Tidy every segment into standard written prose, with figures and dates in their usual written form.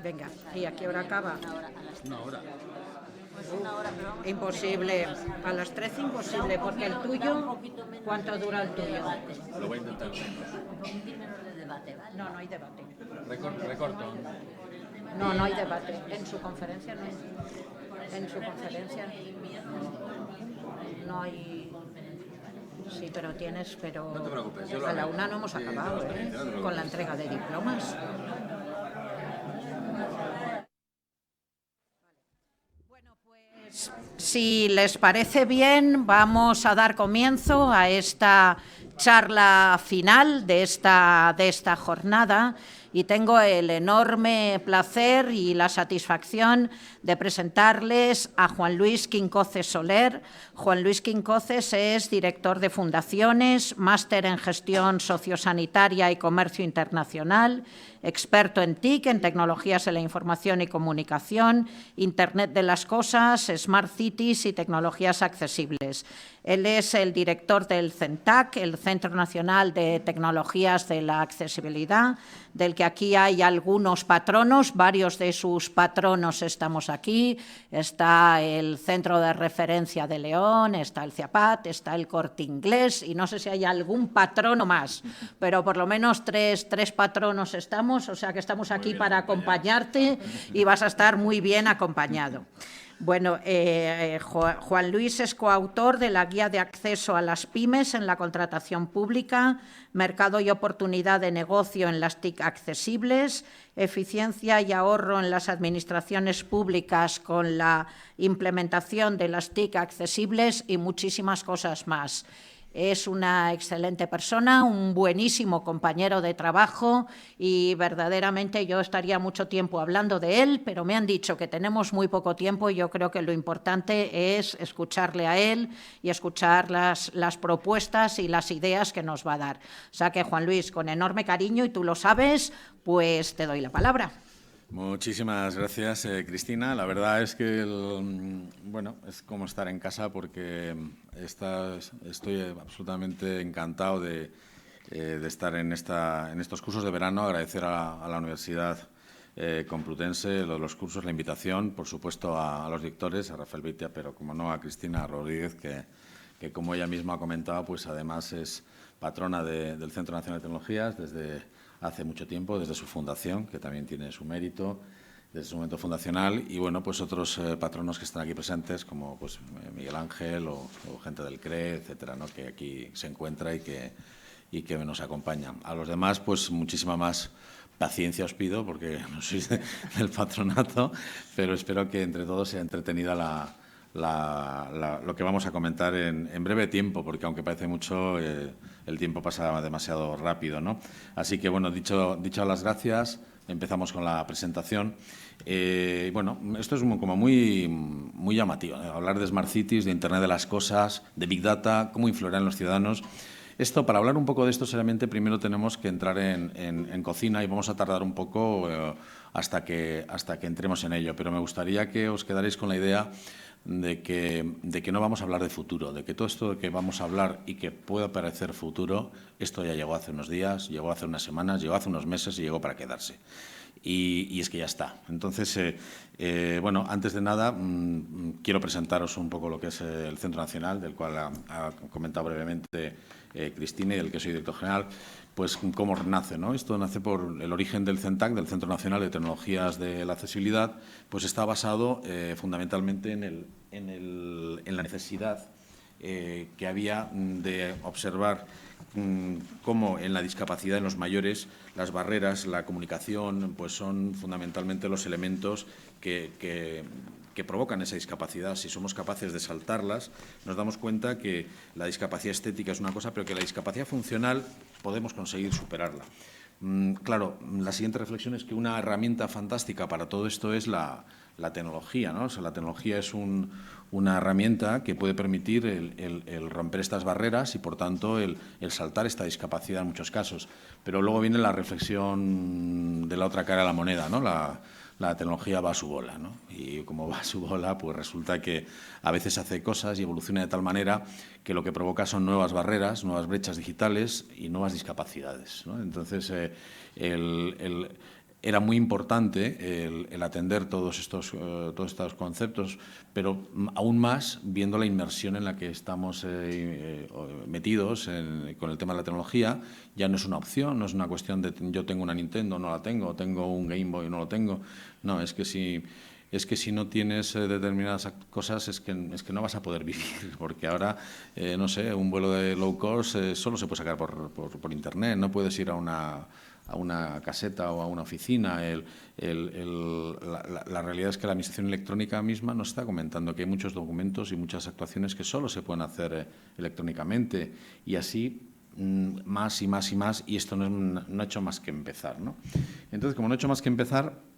Venga, ¿y a qué hora acaba? Una hora. Imposible. A las 13 imposible, porque el tuyo, ¿cuánto dura el tuyo? Lo voy a intentar. No, no hay debate. Recorto. No, no hay debate. En su conferencia no. En su conferencia no hay. Sí, pero tienes, pero No te preocupes, yo lo a la haré. una no hemos Sí, acabado, no, está bien, no te preocupes. con la entrega de diplomas. Bueno, pues si les parece bien, vamos a dar comienzo a esta charla final de esta jornada y tengo el enorme placer y la satisfacción de presentarles a Juan Luis Quincoces Soler. Juan Luis Quincoces es director de fundaciones, máster en gestión sociosanitaria y comercio internacional, experto en TIC, en tecnologías de la información y comunicación, Internet de las cosas, Smart Cities y tecnologías accesibles. Él es el director del CENTAC, el Centro Nacional de Tecnologías de la Accesibilidad, del que aquí hay algunos patronos, varios de sus patronos estamos aquí. Está el Centro de Referencia de León, está el CIAPAT, está el Corte Inglés y no sé si hay algún patrono más, pero por lo menos tres patronos estamos, o sea que estamos aquí para acompañarte y vas a estar muy bien acompañado. Bueno, Juan Luis es coautor de la Guía de Acceso a las Pymes en la Contratación Pública, Mercado y Oportunidad de Negocio en las TIC accesibles, Eficiencia y ahorro en las administraciones públicas con la implementación de las TIC accesibles y muchísimas cosas más. Es una excelente persona, un buenísimo compañero de trabajo y verdaderamente yo estaría mucho tiempo hablando de él, pero me han dicho que tenemos muy poco tiempo y yo creo que lo importante es escucharle a él y escuchar las propuestas y las ideas que nos va a dar. O sea que, Juan Luis, con enorme cariño, y tú lo sabes, pues te doy la palabra. Muchísimas gracias, Cristina. La verdad es que, bueno, es como estar en casa porque estoy absolutamente encantado de estar en estos cursos de verano. Agradecer a la Universidad Complutense los cursos, la invitación, por supuesto, a los directores, a Rafael Beitia, pero como no a Cristina Rodríguez, que como ella misma ha comentado, pues además es patrona del Centro Nacional de Tecnologías desde hace mucho tiempo, desde su fundación, que también tiene su mérito, desde su momento fundacional, y bueno, pues otros patronos que están aquí presentes, como pues Miguel Ángel o gente del CRE, etcétera, ¿no?, que aquí se encuentra y que nos acompañan. A los demás, pues muchísima más paciencia os pido, porque no sois del patronato, pero espero que entre todos sea entretenida lo que vamos a comentar en breve tiempo, porque aunque parece mucho, el tiempo pasa demasiado rápido, ¿no? Así que, bueno, dicho las gracias, empezamos con la presentación. Bueno, esto es como muy llamativo, ¿eh? Hablar de Smart Cities, de Internet de las cosas, de Big Data, cómo influirán los ciudadanos. Esto, para hablar un poco de esto, seriamente, primero tenemos que entrar en cocina y vamos a tardar un poco hasta que entremos en ello. Pero me gustaría que os quedarais con la idea de que no vamos a hablar de futuro, de que todo esto de que vamos a hablar y que pueda parecer futuro, esto ya llegó hace unos días, llegó hace unas semanas, llegó hace unos meses y llegó para quedarse. Y es que ya está. Entonces, bueno, antes de nada, quiero presentaros un poco lo que es el Centro Nacional, del cual ha comentado brevemente Cristina y del que soy director general. Pues cómo nace, ¿no? Esto nace por el origen del CENTAC, del Centro Nacional de Tecnologías de la Accesibilidad, pues está basado fundamentalmente en la necesidad que había de observar cómo en la discapacidad en los mayores las barreras, la comunicación, pues son fundamentalmente los elementos que provocan esa discapacidad. Si somos capaces de saltarlas, nos damos cuenta que la discapacidad estética es una cosa, pero que la discapacidad funcional podemos conseguir superarla. Claro, la siguiente reflexión es que una herramienta fantástica para todo esto es la tecnología, ¿no? O sea, la tecnología es una herramienta que puede permitir el romper estas barreras y, por tanto, el saltar esta discapacidad en muchos casos. Pero luego viene la reflexión de la otra cara de la moneda, ¿no? La tecnología va a su bola, ¿no? Y como va a su bola, pues resulta que a veces hace cosas y evoluciona de tal manera que lo que provoca son nuevas barreras, nuevas brechas digitales y nuevas discapacidades, ¿no? Entonces, era muy importante el atender todos estos conceptos, pero aún más viendo la inmersión en la que estamos metidos con el tema de la tecnología. Ya no es una opción, no es una cuestión de yo tengo una Nintendo, no la tengo, tengo un Game Boy, no lo tengo. No, es que si no tienes determinadas cosas es que no vas a poder vivir, porque ahora, no sé, un vuelo de low cost solo se puede sacar por Internet, no puedes ir a una caseta o a una oficina. La realidad es que la administración electrónica misma nos está comentando que hay muchos documentos y muchas actuaciones que solo se pueden hacer electrónicamente, y así más y más y más, y esto no ha hecho más que empezar, ¿no? Entonces, como no ha hecho más que empezar,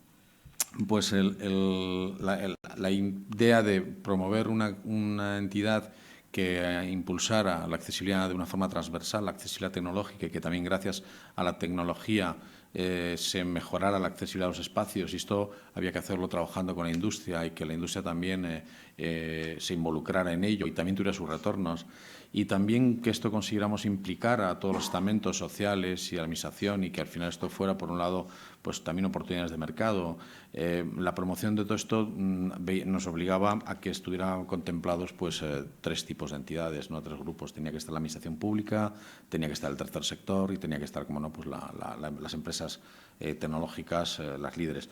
pues la idea de promover una entidad que impulsara la accesibilidad de una forma transversal, la accesibilidad tecnológica, y que también gracias a la tecnología se mejorara la accesibilidad a los espacios, y esto había que hacerlo trabajando con la industria, y que la industria también se involucrara en ello y también tuviera sus retornos, y también que esto consiguiéramos implicar a todos los estamentos sociales y a la administración, y que al final esto fuera, por un lado, pues también oportunidades de mercado. La promoción de todo esto nos obligaba a que estuvieran contemplados pues 3 tipos de entidades, ¿no? 3 grupos. Tenía que estar la administración pública, tenía que estar el tercer sector y tenía que estar, como no, pues las empresas tecnológicas, las líderes.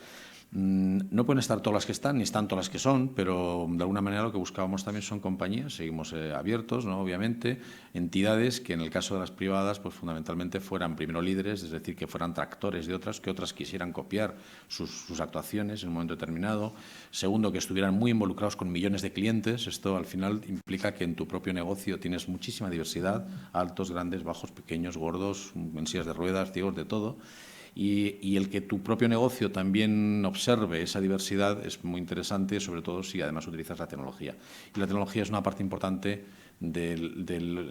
No pueden estar todas las que están, ni están todas las que son, pero de alguna manera lo que buscábamos también son compañías, seguimos abiertos, ¿no? Obviamente, entidades que en el caso de las privadas pues fundamentalmente fueran primero líderes, es decir, que fueran tractores de otras, que otras quisieran copiar sus actuaciones en un momento determinado. Segundo, que estuvieran muy involucrados con millones de clientes. Esto al final implica que en tu propio negocio tienes muchísima diversidad, altos, grandes, bajos, pequeños, gordos, en sillas de ruedas, ciegos, de todo. Y el que tu propio negocio también observe esa diversidad es muy interesante, sobre todo si además utilizas la tecnología. Y la tecnología es una parte importante del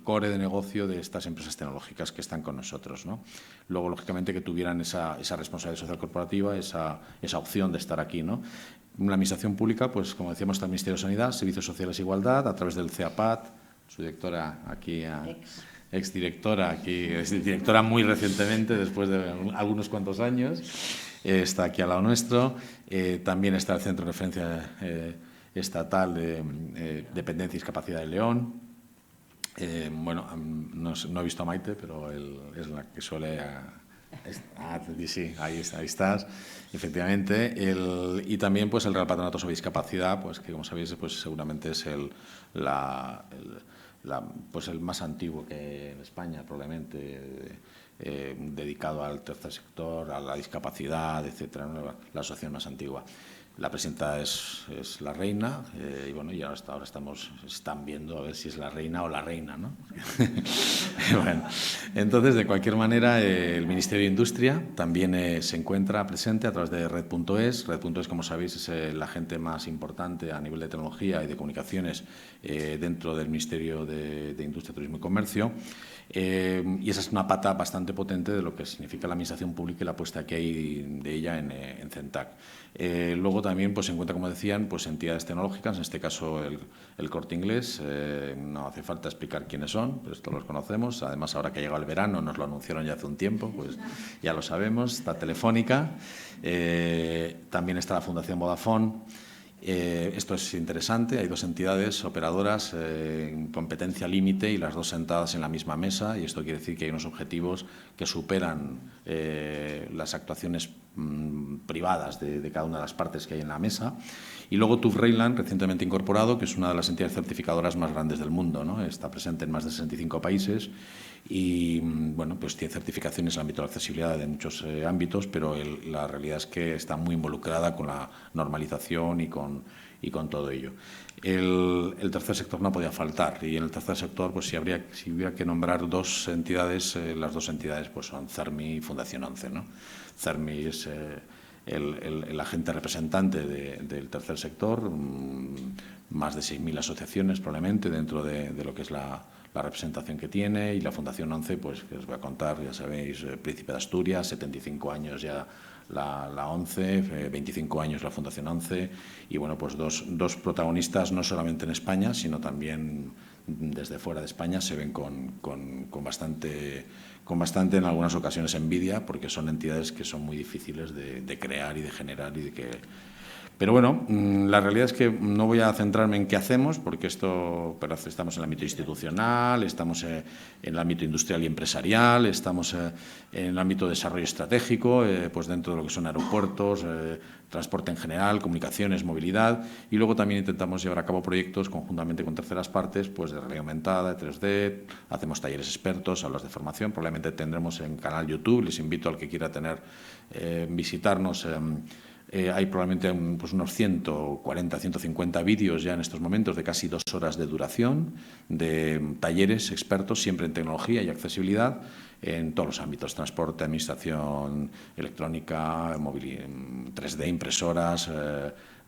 core de negocio de estas empresas tecnológicas que están con nosotros, ¿no? Luego, lógicamente, que tuvieran esa responsabilidad social corporativa, esa opción de estar aquí, ¿no? La administración pública, pues como decíamos, está el Ministerio de Sanidad, Servicios Sociales e Igualdad, a través del CEAPAT, su directora aquí... exdirectora, aquí es directora muy recientemente, después de algunos cuantos años, está aquí al lado nuestro. También está el Centro de Referencia Estatal de Dependencia y Discapacidad de León. Bueno, no he visto a Maite, pero él es la que suele... sí, ahí estás, efectivamente. Y también pues el Real Patronato sobre Discapacidad, pues que como sabéis pues seguramente es pues el más antiguo que en España, probablemente, dedicado al tercer sector, a la discapacidad, etcétera, ¿no? La asociación más antigua. La presidenta es la reina, y bueno, y hasta ahora están viendo a ver si es la reina o la reina, ¿no? Bueno, entonces, de cualquier manera, el Ministerio de Industria también se encuentra presente a través de Red.es. Red.es, como sabéis, es el agente más importante a nivel de tecnología y de comunicaciones dentro del Ministerio de Industria, Turismo y Comercio. Y esa es una pata bastante potente de lo que significa la administración pública y la apuesta que hay de ella en CENTAC. Luego también pues, se encuentra, como decían, pues, entidades tecnológicas, en este caso el Corte Inglés. No hace falta explicar quiénes son, pues todos los conocemos. Además, ahora que ha llegado el verano, nos lo anunciaron ya hace un tiempo, pues ya lo sabemos. Está Telefónica, también está la Fundación Vodafone. Esto es interesante, hay 2 entidades operadoras en competencia límite y las 2 sentadas en la misma mesa, y esto quiere decir que hay unos objetivos que superan las actuaciones privadas de cada una de las partes que hay en la mesa. Y luego TÜV Rheinland, recientemente incorporado, que es una de las entidades certificadoras más grandes del mundo, ¿no? Está presente en más de 65 países y bueno, pues tiene certificaciones en el ámbito de la accesibilidad de muchos ámbitos, pero la realidad es que está muy involucrada con la normalización y con todo ello. El tercer sector no podía faltar, y en el tercer sector, pues si hubiera que nombrar 2 entidades, las 2 entidades pues son CERMI y Fundación ONCE, ¿no? CERMI es el agente representante del tercer sector, más de 6.000 asociaciones probablemente dentro de lo que es la representación que tiene, y la Fundación ONCE, pues que os voy a contar, ya sabéis, Príncipe de Asturias, 75 años ya la ONCE, 25 años la Fundación ONCE, y bueno, pues dos protagonistas no solamente en España, sino también desde fuera de España se ven con bastante en algunas ocasiones envidia, porque son entidades que son muy difíciles de crear y de generar y de que... Pero bueno, la realidad es que no voy a centrarme en qué hacemos, porque pero estamos en el ámbito institucional, estamos en el ámbito industrial y empresarial, estamos en el ámbito de desarrollo estratégico, pues dentro de lo que son aeropuertos, transporte en general, comunicaciones, movilidad, y luego también intentamos llevar a cabo proyectos conjuntamente con terceras partes, pues de realidad aumentada, de 3D, hacemos talleres expertos, aulas de formación, probablemente tendremos en canal YouTube, les invito al que quiera visitarnos. Hay probablemente pues unos 140, 150 vídeos ya en estos momentos de casi 2 horas de duración, de talleres expertos, siempre en tecnología y accesibilidad, en todos los ámbitos, transporte, administración, electrónica, 3D, impresoras,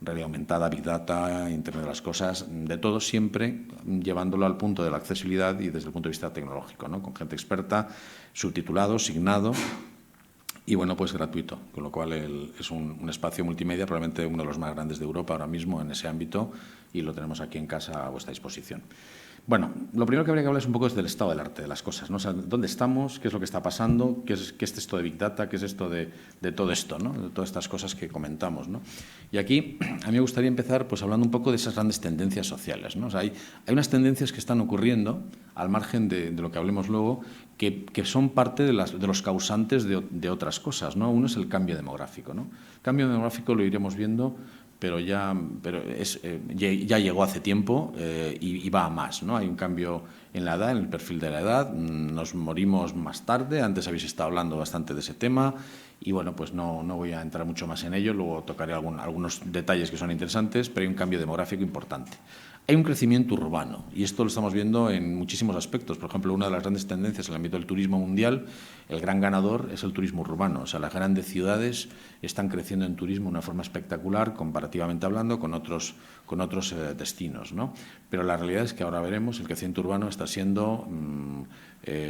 realidad aumentada, Big Data, Internet de las Cosas, de todo, siempre llevándolo al punto de la accesibilidad y desde el punto de vista tecnológico, ¿no? Con gente experta, subtitulado, signado, y bueno, pues gratuito, con lo cual es un espacio multimedia, probablemente uno de los más grandes de Europa ahora mismo en ese ámbito, y lo tenemos aquí en casa a vuestra disposición. Bueno, lo primero que habría que hablar es un poco del estado del arte de las cosas, ¿no? O sea, ¿dónde estamos? ¿Qué es lo que está pasando? ¿Qué es esto de Big Data? ¿Qué es esto de todo esto, ¿no? De todas estas cosas que comentamos, ¿no? Y aquí a mí me gustaría empezar pues hablando un poco de esas grandes tendencias sociales, ¿no? O sea, hay unas tendencias que están ocurriendo, al margen de lo que hablemos luego, que son parte de los causantes de otras cosas, ¿no? Uno es el cambio demográfico, ¿no? El cambio demográfico lo iremos viendo, pero ya llegó hace tiempo y va a más, ¿no? Hay un cambio en la edad, en el perfil de la edad, nos morimos más tarde, antes habéis estado hablando bastante de ese tema y bueno, pues no voy a entrar mucho más en ello, luego tocaré algunos detalles que son interesantes, pero hay un cambio demográfico importante. Hay un crecimiento urbano y esto lo estamos viendo en muchísimos aspectos. Por ejemplo, una de las grandes tendencias en el ámbito del turismo mundial, el gran ganador es el turismo urbano. O sea, las grandes ciudades están creciendo en turismo de una forma espectacular, comparativamente hablando, con otros destinos, ¿no? Pero la realidad es que ahora veremos, el crecimiento urbano está siendo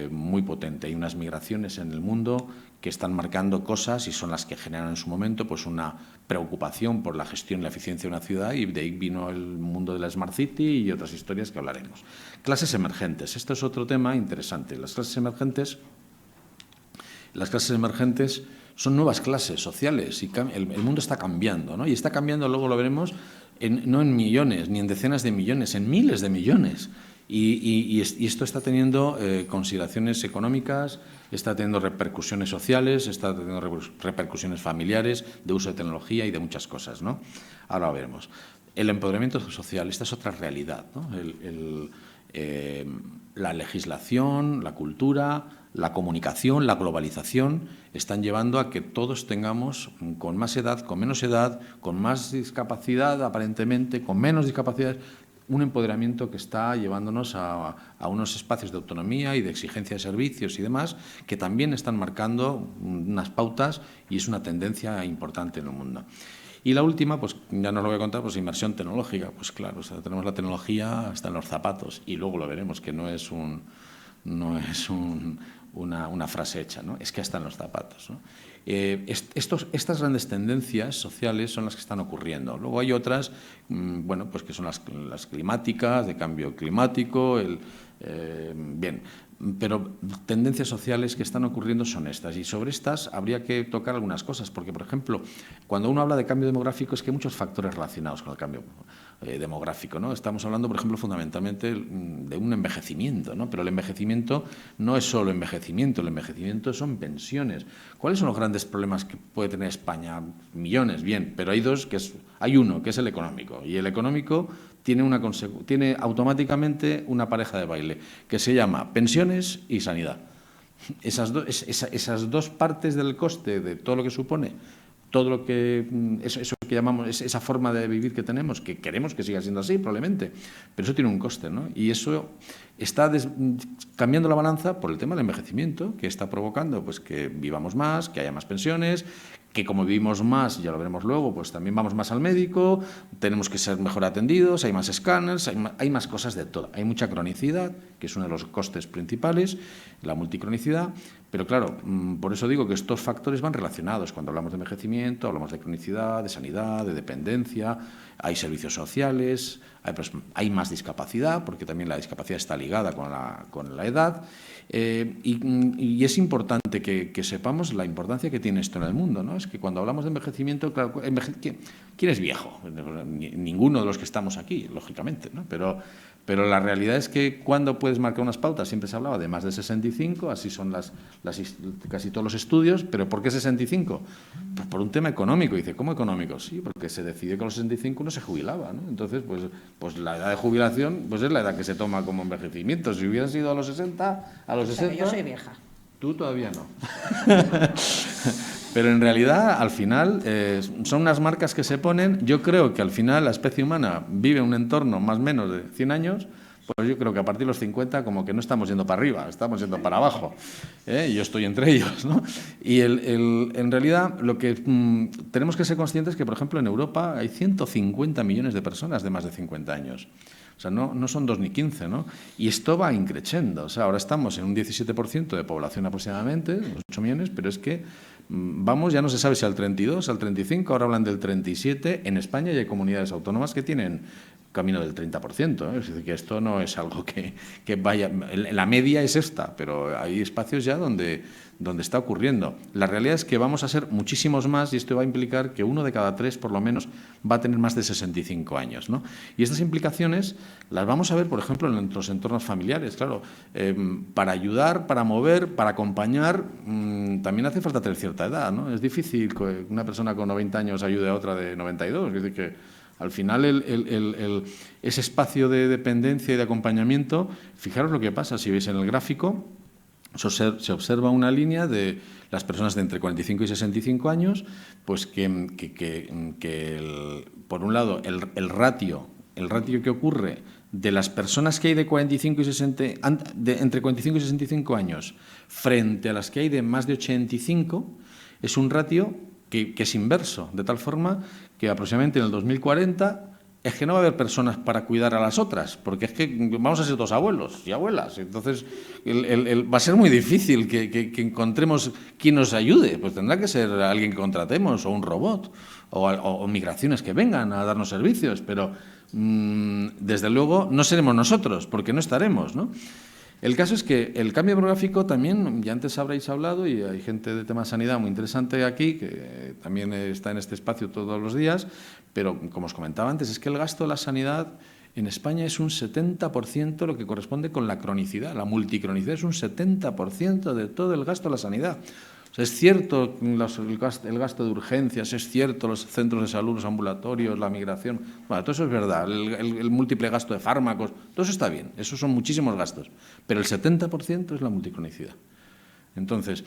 muy potente. Hay unas migraciones en el mundo que están marcando cosas y son las que generan en su momento pues una preocupación por la gestión y la eficiencia de una ciudad, y de ahí vino el mundo de la Smart City y otras historias que hablaremos. Clases emergentes. Esto es otro tema interesante. Las clases emergentes son nuevas clases sociales y el mundo está cambiando, ¿no? Y está cambiando, luego lo veremos, no en millones ni en decenas de millones, en miles de millones. Y esto está teniendo consideraciones económicas, está teniendo repercusiones sociales, está teniendo repercusiones familiares, de uso de tecnología y de muchas cosas, ¿no? Ahora lo veremos. El empoderamiento social, esta es otra realidad, ¿no? La legislación, la cultura, la comunicación, la globalización están llevando a que todos tengamos, con más edad, con menos edad, con más discapacidad aparentemente, con menos discapacidad, un empoderamiento que está llevándonos a unos espacios de autonomía y de exigencia de servicios y demás, que también están marcando unas pautas y es una tendencia importante en el mundo. Y la última, pues ya no lo voy a contar, pues inmersión tecnológica. Pues claro, o sea, tenemos la tecnología hasta en los zapatos y luego lo veremos, que no es una frase hecha, ¿no? Es que hasta en los zapatos, ¿no? Estas grandes tendencias sociales son las que están ocurriendo. Luego hay otras, bueno, pues que son las climáticas, de cambio climático, bien, pero tendencias sociales que están ocurriendo son estas, y sobre estas habría que tocar algunas cosas, porque, por ejemplo, cuando uno habla de cambio demográfico es que hay muchos factores relacionados con el cambio demográfico, ¿no? Estamos hablando, por ejemplo, fundamentalmente de un envejecimiento, ¿no? Pero el envejecimiento no es solo envejecimiento, el envejecimiento son pensiones. ¿Cuáles son los grandes problemas que puede tener España? Millones, bien, pero hay uno, que es el económico, y el económico tiene automáticamente una pareja de baile que se llama pensiones y sanidad. Esas dos partes del coste de todo lo que supone, todo lo que eso que llamamos esa forma de vivir que tenemos, que queremos que siga siendo así probablemente, pero eso tiene un coste, ¿no? Y eso está cambiando la balanza por el tema del envejecimiento, que está provocando pues que vivamos más, que haya más pensiones, que como vivimos más, ya lo veremos luego, pues también vamos más al médico, tenemos que ser mejor atendidos, hay más escáneres, hay más cosas de todo. Hay mucha cronicidad, que es uno de los costes principales, la multicronicidad, Pero claro, por eso digo que estos factores van relacionados. Cuando hablamos de envejecimiento, hablamos de cronicidad, de sanidad, de dependencia, hay servicios sociales, hay más discapacidad, porque también la discapacidad está ligada con la edad. Y es importante que sepamos la importancia que tiene esto en el mundo, ¿no? Es que cuando hablamos de envejecimiento, claro, ¿quién es viejo? Ninguno de los que estamos aquí, lógicamente, ¿no? Pero la realidad es que cuando puedes marcar unas pautas, siempre se hablaba de más de 65, así son casi todos los estudios, pero ¿por qué 65? Pues por un tema económico. Y dice, ¿cómo económico? Sí, porque se decidió que a los 65 uno se jubilaba, ¿no? Entonces, pues la edad de jubilación pues es la edad que se toma como envejecimiento. Si hubieran sido a los 60, a los 60... Yo soy vieja. Tú todavía no. Pero en realidad, al final, son unas marcas que se ponen. Yo creo que al final la especie humana vive en un entorno más o menos de 100 años, pues yo creo que a partir de los 50 como que no estamos yendo para arriba, estamos yendo para abajo. Yo estoy entre ellos, ¿no? Y en realidad lo que tenemos que ser conscientes es que, por ejemplo, en Europa hay 150 millones de personas de más de 50 años. O sea, no son 2 ni 15, ¿no? Y esto va increciendo. O sea, ahora estamos en un 17% de población aproximadamente, 8 millones, pero es que vamos, ya no se sabe si al 32, al 35, ahora hablan del 37. En España ya hay comunidades autónomas que tienen camino del 30%, ¿eh? Es decir, que esto no es algo que vaya... La media es esta, pero hay espacios ya donde está ocurriendo. La realidad es que vamos a ser muchísimos más y esto va a implicar que 1 de cada 3, por lo menos, va a tener más de 65 años, ¿no? Y estas implicaciones las vamos a ver, por ejemplo, en nuestros entornos familiares. Claro, para ayudar, para mover, para acompañar, también hace falta tener cierta edad, ¿no? Es difícil que una persona con 90 años ayude a otra de 92. Es decir, que al final ese espacio de dependencia y de acompañamiento, fijaros lo que pasa, si veis en el gráfico, se observa una línea de las personas de entre 45 y 65 años, pues que por un lado el ratio que ocurre de las personas que hay de 45 y 60, entre 45 y 65 años frente a las que hay de más de 85, es un ratio que es inverso, de tal forma que aproximadamente en el 2040 es que no va a haber personas para cuidar a las otras, porque es que vamos a ser todos abuelos y abuelas. Entonces, va a ser muy difícil que encontremos quien nos ayude. Pues tendrá que ser alguien que contratemos, o un robot, o migraciones que vengan a darnos servicios, pero desde luego no seremos nosotros, porque no estaremos, ¿no? El caso es que el cambio demográfico también, ya antes habréis hablado, y hay gente de tema sanidad muy interesante aquí, que también está en este espacio todos los días, pero como os comentaba antes, es que el gasto de la sanidad en España es un 70%, lo que corresponde con la cronicidad. La multicronicidad es un 70% de todo el gasto de la sanidad. O sea, es cierto el gasto de urgencias, es cierto los centros de salud, los ambulatorios, la migración. Bueno, todo eso es verdad, el múltiple gasto de fármacos, todo eso está bien, esos son muchísimos gastos. Pero el 70% es la multicronicidad. Entonces,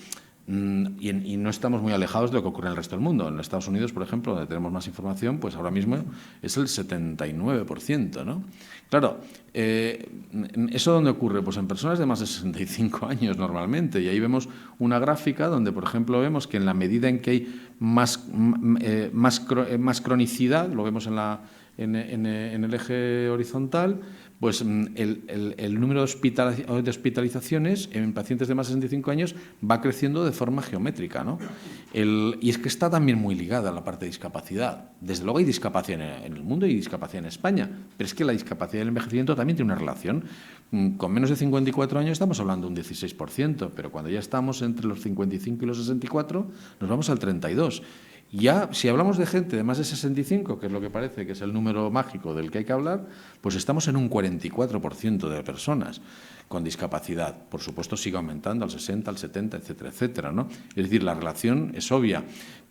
y no estamos muy alejados de lo que ocurre en el resto del mundo. En Estados Unidos, por ejemplo, donde tenemos más información, pues ahora mismo es el 79%, ¿no? Claro, ¿eso dónde ocurre? Pues en personas de más de 65 años normalmente. Y ahí vemos una gráfica donde, por ejemplo, vemos que en la medida en que hay más cronicidad, lo vemos en el eje horizontal, pues el número de hospitalizaciones en pacientes de más de 65 años va creciendo de forma geométrica, ¿no? Y es que está también muy ligada a la parte de discapacidad. Desde luego hay discapacidad en el mundo y discapacidad en España, pero es que la discapacidad y el envejecimiento también tiene una relación. Con menos de 54 años estamos hablando de un 16%, pero cuando ya estamos entre los 55 y los 64 nos vamos al 32%. Ya, si hablamos de gente de más de 65, que es lo que parece que es el número mágico del que hay que hablar, pues estamos en un 44% de personas con discapacidad. Por supuesto, sigue aumentando al 60, al 70, etcétera, etcétera, ¿no? Es decir, la relación es obvia.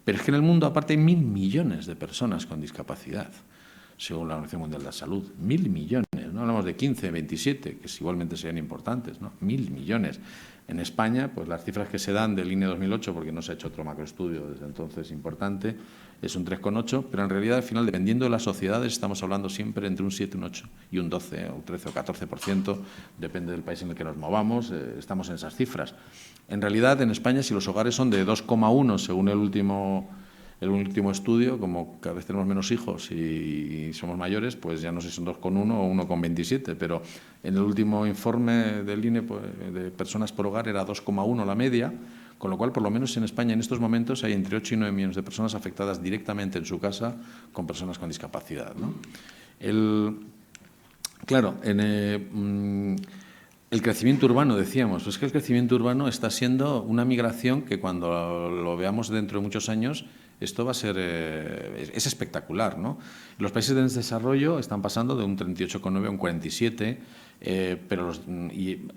Pero es que en el mundo, aparte, hay 1.000 millones de personas con discapacidad, según la Organización Mundial de la Salud. 1.000 millones, no hablamos de 15, 27, que igualmente serían importantes, ¿no? 1.000 millones. En España, pues las cifras que se dan del INE 2008, porque no se ha hecho otro macroestudio desde entonces importante, es un 3,8, pero en realidad, al final, dependiendo de las sociedades, estamos hablando siempre entre un 7, un 8 y un 12, o 13 o 14%, depende del país en el que nos movamos, estamos en esas cifras. En realidad, en España, si los hogares son de 2,1 según el último El último estudio, como cada vez tenemos menos hijos y somos mayores, pues ya no sé si son 2,1 o 1,27, pero en el último informe del INE pues, de personas por hogar era 2,1 la media, con lo cual, por lo menos en España, en estos momentos hay entre 8 y 9 millones de personas afectadas directamente en su casa con personas con discapacidad, ¿no? Claro, el crecimiento urbano, decíamos, pues que el crecimiento urbano está siendo una migración que cuando lo veamos dentro de muchos años, esto va a ser, es espectacular, ¿no? Los países de desarrollo están pasando de un 38,9 a un 47, pero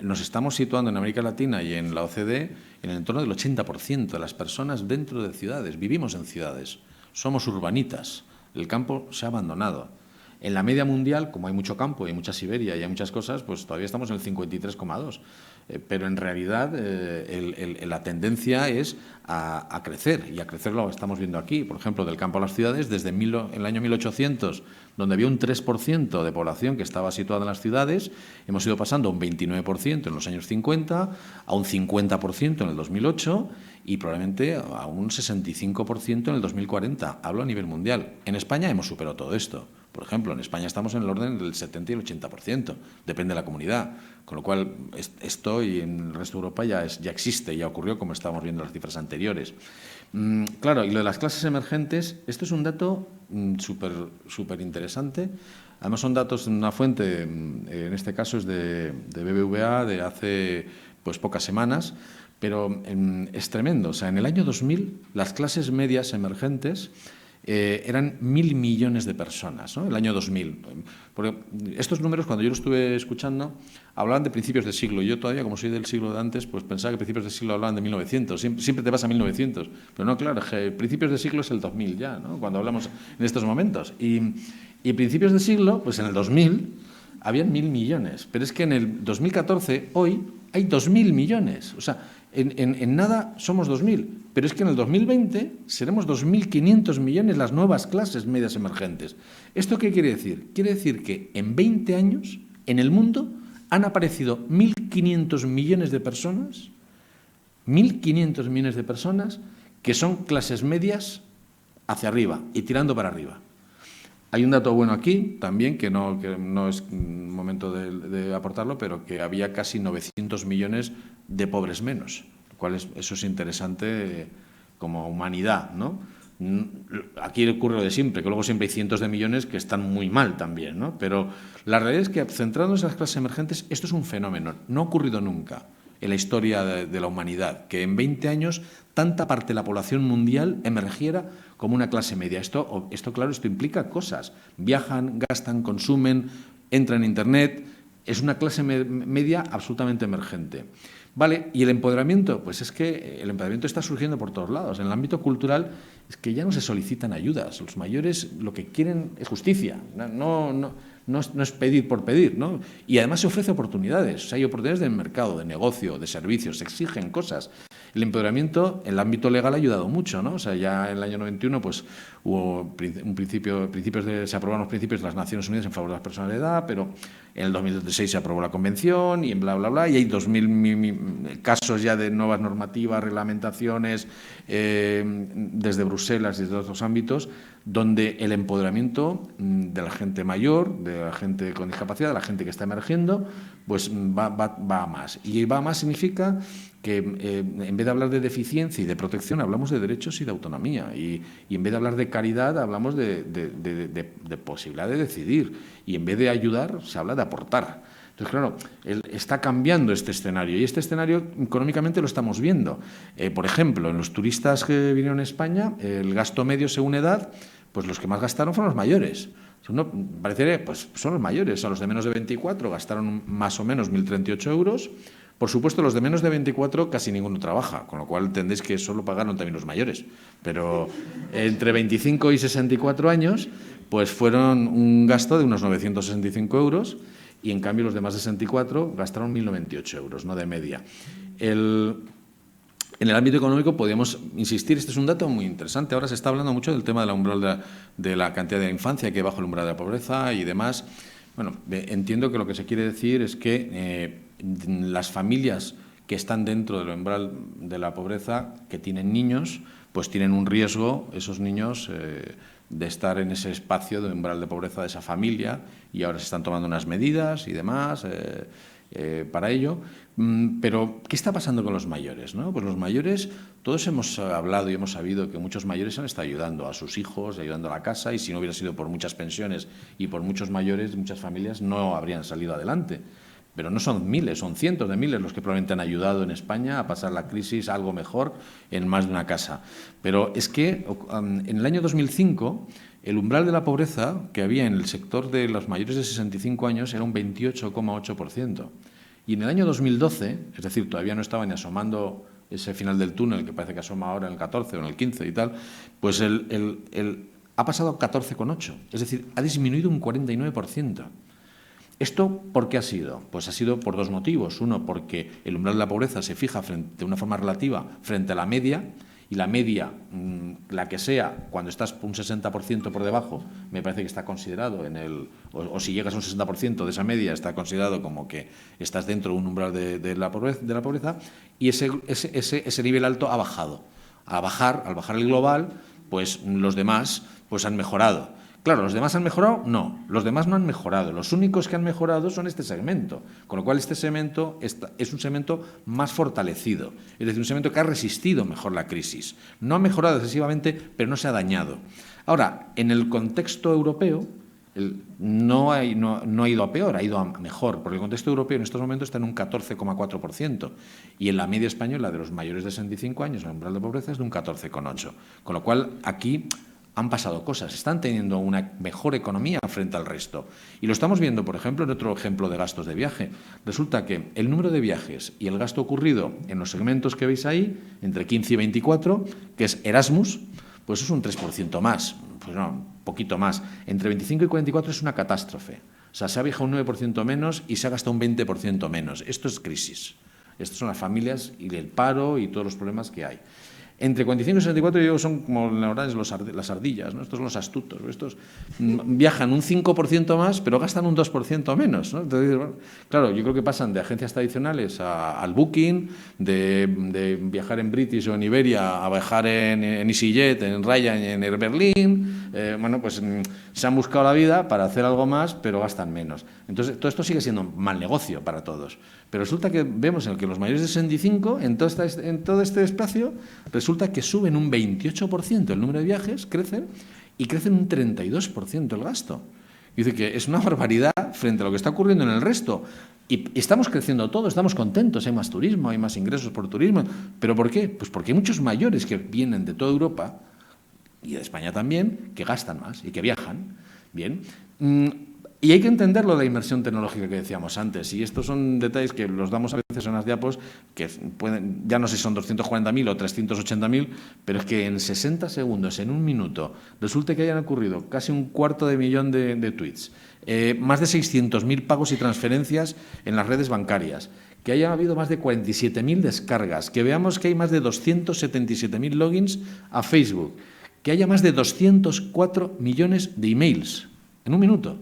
nos estamos situando en América Latina y en la OCDE en el entorno del 80% de las personas dentro de ciudades. Vivimos en ciudades, somos urbanitas, el campo se ha abandonado. En la media mundial, como hay mucho campo y hay mucha Siberia y hay muchas cosas, pues todavía estamos en el 53,2. Pero en realidad la tendencia es a crecer, y a crecer lo estamos viendo aquí. Por ejemplo, del campo a las ciudades, desde el año 1800, donde había un 3% de población que estaba situada en las ciudades, hemos ido pasando a un 29% en los años 50, a un 50% en el 2008 y probablemente a un 65% en el 2040. Hablo a nivel mundial. En España hemos superado todo esto. Por ejemplo, en España estamos en el orden del 70 y el 80%, depende de la comunidad. Con lo cual, esto y en el resto de Europa ya existe, ya ocurrió, como estábamos viendo en las cifras anteriores. Claro, y lo de las clases emergentes, esto es un dato súper interesante. Además, son datos de una fuente, en este caso es de BBVA, de hace pues pocas semanas, pero es tremendo. O sea, en el año 2000, las clases medias emergentes eran 1.000 millones de personas, ¿no? El año 2000. Porque estos números, cuando yo los estuve escuchando, hablaban de principios de siglo. Yo todavía, como soy del siglo de antes, pues pensaba que principios de siglo hablaban de 1900. Siempre te vas a 1900. Pero no, claro, principios de siglo es el 2000 ya, ¿no? Cuando hablamos en estos momentos. Y principios de siglo, pues en el 2000, habían 1.000 millones. Pero es que en el 2014, hoy, hay 2.000 millones. O sea, en nada somos 2.000, pero es que en el 2020 seremos 2.500 millones las nuevas clases medias emergentes. ¿Esto qué quiere decir? Quiere decir que en 20 años, en el mundo, han aparecido 1.500 millones de personas, 1.500 millones de personas que son clases medias hacia arriba y tirando para arriba. Hay un dato bueno aquí también, que no es momento de aportarlo, pero que había casi 900 millones de pobres menos, lo cual eso es interesante como humanidad, ¿no? Aquí ocurre lo de siempre, que luego siempre hay cientos de millones que están muy mal también, ¿no? Pero la realidad es que, centrándonos en las clases emergentes, esto es un fenómeno, no ha ocurrido nunca en la historia de la humanidad, que en 20 años tanta parte de la población mundial emergiera como una clase media. Esto claro, esto implica cosas. Viajan, gastan, consumen, entran en Internet. Es una clase media absolutamente emergente. Vale, ¿y el empoderamiento? Pues es que el empoderamiento está surgiendo por todos lados. En el ámbito cultural es que ya no se solicitan ayudas. Los mayores lo que quieren es justicia. No es pedir por pedir, ¿no? Y además se ofrece oportunidades. O sea, hay oportunidades de mercado, de negocio, de servicios, se exigen cosas. El empoderamiento en el ámbito legal ha ayudado mucho, ¿no? O sea, ya en el año 91 pues, hubo se aprobaron los principios de las Naciones Unidas en favor de las personas de edad, pero en el 2006 se aprobó la Convención y en bla, bla, bla, y hay 2.000 casos ya de nuevas normativas, reglamentaciones, desde Bruselas y desde otros ámbitos, donde el empoderamiento de la gente mayor, de la gente con discapacidad, de la gente que está emergiendo, pues va a más. Y va a más significa que en vez de hablar de deficiencia y de protección, hablamos de derechos y de autonomía. Y en vez de hablar de caridad, hablamos de posibilidad de decidir. Y en vez de ayudar, se habla de aportar. Entonces, claro, está cambiando este escenario. Y este escenario, económicamente, lo estamos viendo. Por ejemplo, en los turistas que vinieron a España, el gasto medio según edad, pues los que más gastaron fueron los mayores. Parecería, pues son los mayores. O sea, los de menos de 24 gastaron más o menos 1.038 euros. Por supuesto, los de menos de 24 casi ninguno trabaja, con lo cual entendéis que solo pagaron también los mayores. Pero entre 25 y 64 años, pues fueron un gasto de unos 965 euros y en cambio los de más de 64 gastaron 1.098 euros, no de media. En el ámbito económico podríamos insistir, este es un dato muy interesante. Ahora se está hablando mucho del tema de la umbral de la cantidad de infancia que hay bajo el umbral de la pobreza y demás. Bueno, entiendo que lo que se quiere decir es que las familias que están dentro del umbral de la pobreza, que tienen niños, pues tienen un riesgo, esos niños, de estar en ese espacio de umbral de pobreza de esa familia, y ahora se están tomando unas medidas y demás para ello. Pero, ¿qué está pasando con los mayores, ¿no? Pues los mayores, todos hemos hablado y hemos sabido que muchos mayores han estado ayudando a sus hijos, ayudando a la casa, y si no hubiera sido por muchas pensiones y por muchos mayores, muchas familias no habrían salido adelante. Pero no son miles, son cientos de miles los que probablemente han ayudado en España a pasar la crisis algo mejor en más de una casa. Pero es que en el año 2005 el umbral de la pobreza que había en el sector de los mayores de 65 años era un 28,8%. Y en el año 2012, es decir, todavía no estaba ni asomando ese final del túnel que parece que asoma ahora en el 14 o en el 15 y tal, pues ha pasado a 14,8%. Es decir, ha disminuido un 49%. ¿Esto por qué ha sido? Pues ha sido por dos motivos. Uno, porque el umbral de la pobreza se fija de una forma relativa frente a la media, y la media, la que sea, cuando estás un 60% por debajo, me parece que está considerado o si llegas a un 60% de esa media, está considerado como que estás dentro de un umbral de la pobreza, y ese nivel alto ha bajado. Al bajar el global, pues los demás pues han mejorado. Claro, ¿los demás han mejorado? No, los demás no han mejorado. Los únicos que han mejorado son este segmento, con lo cual este segmento es un segmento más fortalecido, es decir, un segmento que ha resistido mejor la crisis. No ha mejorado excesivamente, pero no se ha dañado. Ahora, en el contexto europeo, no ha ido a peor, ha ido a mejor, porque el contexto europeo en estos momentos está en un 14,4%, y en la media española de los mayores de 65 años, el umbral de pobreza es de un 14,8%. Con lo cual, aquí han pasado cosas, están teniendo una mejor economía frente al resto. Y lo estamos viendo, por ejemplo, en otro ejemplo de gastos de viaje. Resulta que el número de viajes y el gasto ocurrido en los segmentos que veis ahí, entre 15 y 24, que es Erasmus, pues es un 3% más, pues no, un poquito más. Entre 25 y 44 es una catástrofe. O sea, se ha viajado un 9% menos y se ha gastado un 20% menos. Esto es crisis. Estas son las familias y el paro y todos los problemas que hay. Entre 45 y 64 son como las ardillas, ¿no? Estos son los astutos. Estos viajan un 5% más, pero gastan un 2% menos, ¿no? Entonces, bueno, claro, yo creo que pasan de agencias tradicionales al Booking, de viajar en British o en Iberia a viajar en EasyJet, en Ryanair, en Air Berlin. Bueno, pues se han buscado la vida para hacer algo más, pero gastan menos. Entonces, todo esto sigue siendo mal negocio para todos. Pero resulta que vemos en que los mayores de 65, en todo este espacio, resulta que suben un 28% el número de viajes, crecen un 32% el gasto. Dice que es una barbaridad frente a lo que está ocurriendo en el resto. Y estamos creciendo todo, estamos contentos, hay más turismo, hay más ingresos por turismo. ¿Pero por qué? Pues porque hay muchos mayores que vienen de toda Europa, y de España también, que gastan más y que viajan. Bien. Y hay que entender lo de la inversión tecnológica que decíamos antes, y estos son detalles que los damos a veces en las diapos, que ya no sé si son 240.000 o 380.000, pero es que en 60 segundos, en un minuto, resulta que hayan ocurrido casi 250.000 de tweets, más de 600.000 pagos y transferencias en las redes bancarias, que haya habido más de 47.000 descargas, que veamos que hay más de 277.000 logins a Facebook, que haya más de 204 millones de emails en un minuto.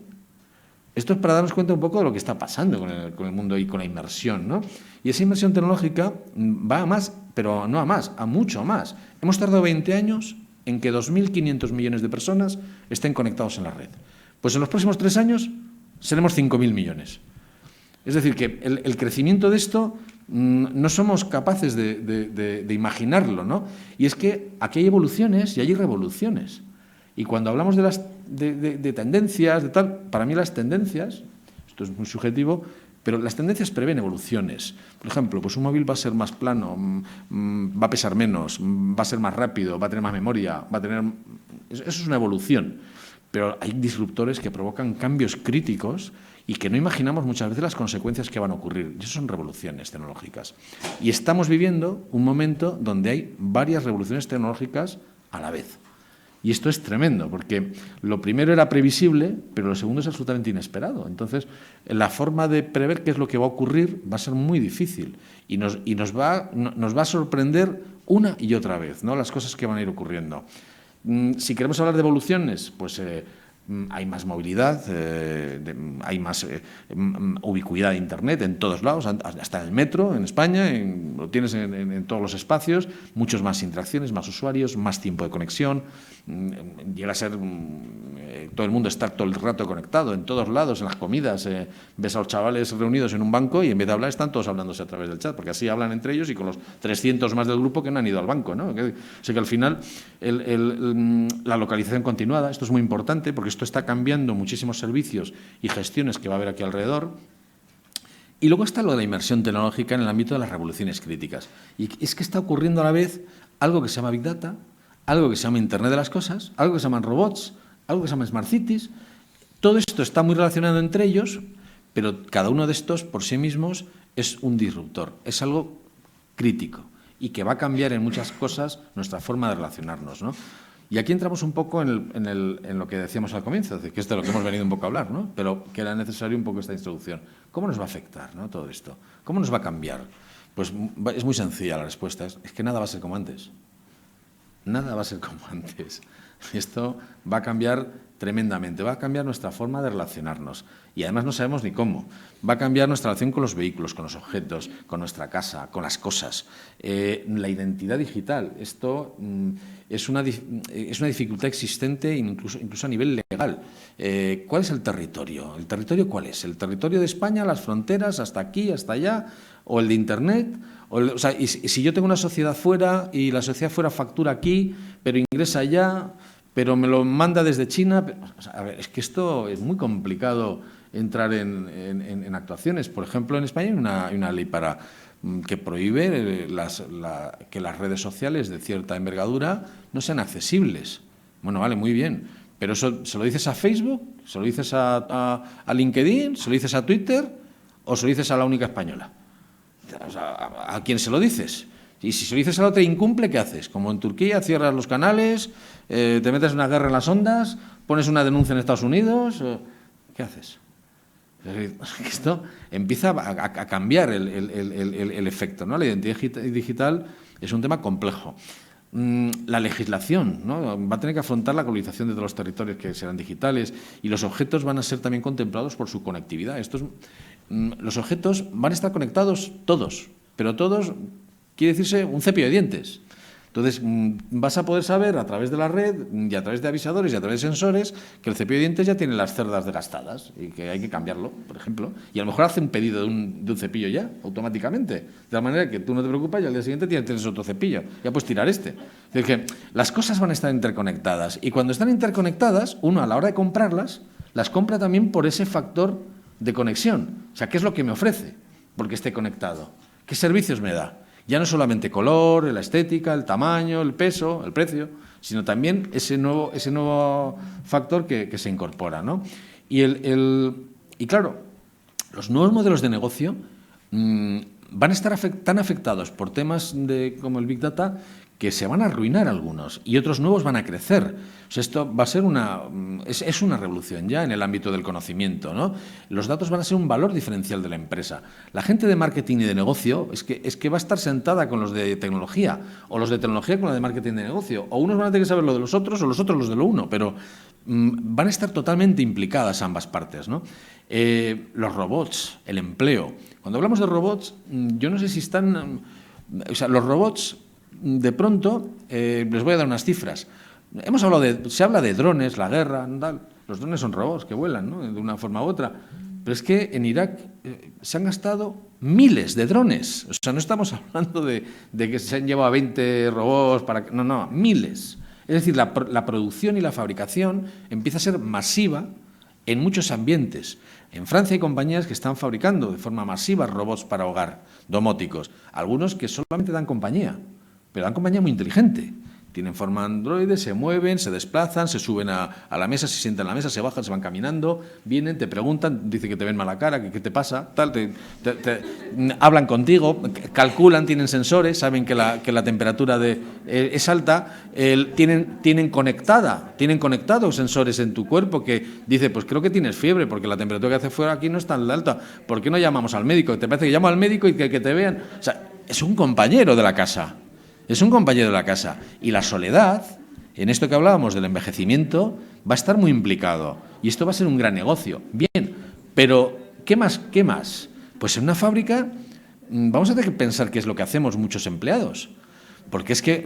Esto es para darnos cuenta un poco de lo que está pasando con el mundo y con la inversión, ¿no? Y esa inversión tecnológica va a más, pero no a más, a mucho más. Hemos tardado 20 años en que 2.500 millones de personas estén conectados en la red. Pues en los próximos 3 años seremos 5.000 millones. Es decir, que el crecimiento de esto no somos capaces de imaginarlo, ¿no? Y es que aquí hay evoluciones y hay revoluciones. Y cuando hablamos de tendencias, de tal, para mí las tendencias, esto es muy subjetivo, pero las tendencias prevén evoluciones. Por ejemplo, pues un móvil va a ser más plano, va a pesar menos, va a ser más rápido, va a tener más memoria, eso es una evolución. Pero hay disruptores que provocan cambios críticos y que no imaginamos muchas veces las consecuencias que van a ocurrir. Y eso son revoluciones tecnológicas. Y estamos viviendo un momento donde hay varias revoluciones tecnológicas a la vez. Y esto es tremendo, porque lo primero era previsible, pero lo segundo es absolutamente inesperado. Entonces, la forma de prever qué es lo que va a ocurrir va a ser muy difícil y nos va a sorprender una y otra vez, ¿no? Las cosas que van a ir ocurriendo. Si queremos hablar de evoluciones, pues hay más movilidad, hay más ubicuidad de Internet en todos lados, hasta en el metro, en España, lo tienes en todos los espacios, muchas más interacciones, más usuarios, más tiempo de conexión, llega a ser, todo el mundo está todo el rato conectado, en todos lados, en las comidas, ves a los chavales reunidos en un banco y en vez de hablar están todos hablándose a través del chat, porque así hablan entre ellos y con los 300 más del grupo que no han ido al banco, ¿no? O sea que al final la localización continuada, esto es muy importante porque esto está cambiando muchísimos servicios y gestiones que va a haber aquí alrededor. Y luego está lo de la inmersión tecnológica en el ámbito de las revoluciones críticas. Y es que está ocurriendo a la vez algo que se llama Big Data, algo que se llama Internet de las Cosas, algo que se llaman robots, algo que se llama Smart Cities. Todo esto está muy relacionado entre ellos, pero cada uno de estos por sí mismos es un disruptor, es algo crítico y que va a cambiar en muchas cosas nuestra forma de relacionarnos, ¿no? Y aquí entramos un poco en lo que decíamos al comienzo, que es de lo que hemos venido un poco a hablar, ¿no? Pero que era necesario un poco esta introducción. ¿Cómo nos va a afectar, ¿no?, todo esto? ¿Cómo nos va a cambiar? Pues es muy sencilla la respuesta, es que nada va a ser como antes. Nada va a ser como antes. Esto va a cambiar tremendamente, va a cambiar nuestra forma de relacionarnos y además no sabemos ni cómo. Va a cambiar nuestra relación con los vehículos, con los objetos, con nuestra casa, con las cosas. La identidad digital, esto es una dificultad existente incluso a nivel legal. ¿Cuál es el territorio? ¿El territorio cuál es? ¿El territorio de España, las fronteras, hasta aquí, hasta allá? ¿O el de Internet? O sea, y si yo tengo una sociedad fuera y la sociedad fuera factura aquí, pero ingresa allá, pero me lo manda desde China. O sea, a ver, es que esto es muy complicado entrar en actuaciones. Por ejemplo, en España hay una ley que prohíbe que las redes sociales de cierta envergadura no sean accesibles. Bueno, vale, muy bien, pero eso se lo dices a Facebook, se lo dices a LinkedIn, se lo dices a Twitter o se lo dices a La Única Española. O sea, ¿a quién se lo dices? Y si se lo dices a la otra incumple, ¿qué haces? Como en Turquía, cierras los canales, te metes en una guerra en las ondas, pones una denuncia en Estados Unidos, ¿qué haces? Esto empieza a cambiar el efecto, ¿no? La identidad digital es un tema complejo. La legislación, ¿no?, va a tener que afrontar la globalización de todos los territorios que serán digitales y los objetos van a ser también contemplados por su conectividad. Los objetos van a estar conectados todos, pero todos quiere decirse un cepillo de dientes. Entonces, vas a poder saber a través de la red y a través de avisadores y a través de sensores que el cepillo de dientes ya tiene las cerdas desgastadas y que hay que cambiarlo, por ejemplo. Y a lo mejor hace un pedido de un cepillo ya, automáticamente. De tal manera que tú no te preocupas y al día siguiente tienes otro cepillo. Ya puedes tirar este. Es decir, que las cosas van a estar interconectadas. Y cuando están interconectadas, uno a la hora de comprarlas, las compra también por ese factor de conexión. O sea, ¿qué es lo que me ofrece? Porque esté conectado. ¿Qué servicios me da? Ya no solamente color, la estética, el tamaño, el peso, el precio, sino también ese nuevo factor que se incorpora, ¿no? Y claro, los nuevos modelos de negocio van a estar tan afectados por temas como el Big Data que se van a arruinar algunos y otros nuevos van a crecer. O sea, esto va a ser es una revolución ya en el ámbito del conocimiento, ¿no? Los datos van a ser un valor diferencial de la empresa. La gente de marketing y de negocio es que va a estar sentada con los de tecnología o los de tecnología con los de marketing y de negocio. O unos van a tener que saber lo de los otros o los otros los de lo uno, pero van a estar totalmente implicadas ambas partes, ¿no? Los robots, el empleo. Cuando hablamos de robots, yo no sé si están... O sea, los robots... De pronto, les voy a dar unas cifras. Se habla de drones, la guerra, tal. Los drones son robots que vuelan, ¿no?, de una forma u otra. Pero es que en Irak se han gastado miles de drones. O sea, no estamos hablando de que se han llevado 20 robots para... No, miles. Es decir, la producción y la fabricación empieza a ser masiva en muchos ambientes. En Francia hay compañías que están fabricando de forma masiva robots para hogar, domóticos. Algunos que solamente dan compañía. Pero dan compañía muy inteligente. Tienen forma androide, se mueven, se desplazan, se suben a la mesa, se sientan en la mesa, se bajan, se van caminando, vienen, te preguntan, dicen que te ven mala cara, que qué te pasa, tal, hablan contigo, calculan, tienen sensores, saben que la temperatura es alta, tienen conectados sensores en tu cuerpo que dice, pues creo que tienes fiebre porque la temperatura que hace fuera aquí no es tan alta, ¿por qué no llamamos al médico? ¿Te parece que llamo al médico y que te vean? O sea, es un compañero de la casa. Es un compañero de la casa. Y la soledad en esto que hablábamos del envejecimiento, va a estar muy implicado. Y esto va a ser un gran negocio. Bien, pero ¿qué más? ¿Qué más? Pues en una fábrica vamos a tener que pensar qué es lo que hacemos muchos empleados. Porque es que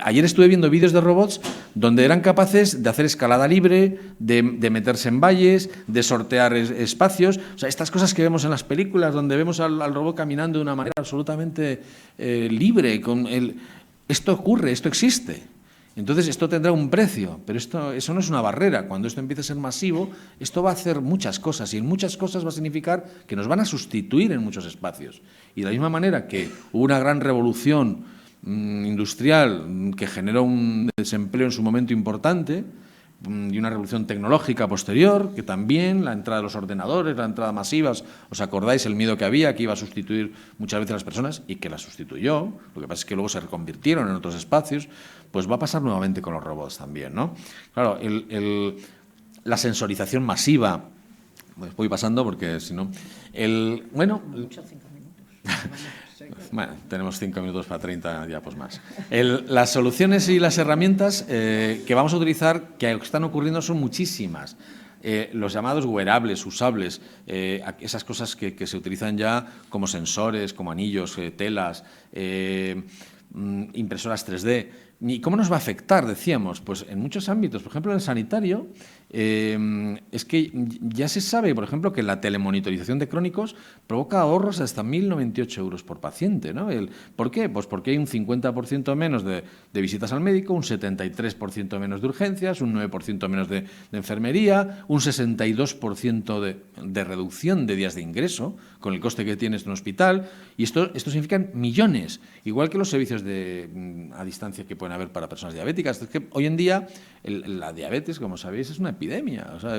ayer estuve viendo vídeos de robots donde eran capaces de hacer escalada libre, de meterse en valles, de sortear espacios. O sea, estas cosas que vemos en las películas donde vemos al robot caminando de una manera absolutamente libre. Esto ocurre, esto existe. Entonces, esto tendrá un precio, pero eso no es una barrera. Cuando esto empiece a ser masivo, esto va a hacer muchas cosas, y en muchas cosas va a significar que nos van a sustituir en muchos espacios. Y de la misma manera que hubo una gran revolución industrial que generó un desempleo en su momento importante, y una revolución tecnológica posterior, que también la entrada de los ordenadores, la entrada masiva, ¿os acordáis el miedo que había, que iba a sustituir muchas veces a las personas y que las sustituyó? Lo que pasa es que luego se reconvirtieron en otros espacios. Pues va a pasar nuevamente con los robots también, ¿no? Claro, la sensorización masiva, voy pasando porque si no, bueno, bueno, tenemos 5 minutos para 30 diapos más. Las soluciones y las herramientas que vamos a utilizar, que están ocurriendo, son muchísimas. Los llamados wearables, usables, esas cosas que se utilizan ya como sensores, como anillos, telas, impresoras 3D. ¿Y cómo nos va a afectar? Decíamos, pues en muchos ámbitos, por ejemplo en el sanitario, es que ya se sabe, por ejemplo, que la telemonitorización de crónicos provoca ahorros hasta 1.098 euros por paciente, ¿no? ¿Por qué? Pues porque hay un 50% menos de visitas al médico, un 73% menos de urgencias, un 9% menos de enfermería, un 62% de reducción de días de ingreso con el coste que tienes en un hospital, y esto significa millones, igual que los servicios a distancia que pueden haber para personas diabéticas. Es que hoy en día la diabetes, como sabéis, es una epidemia. O sea,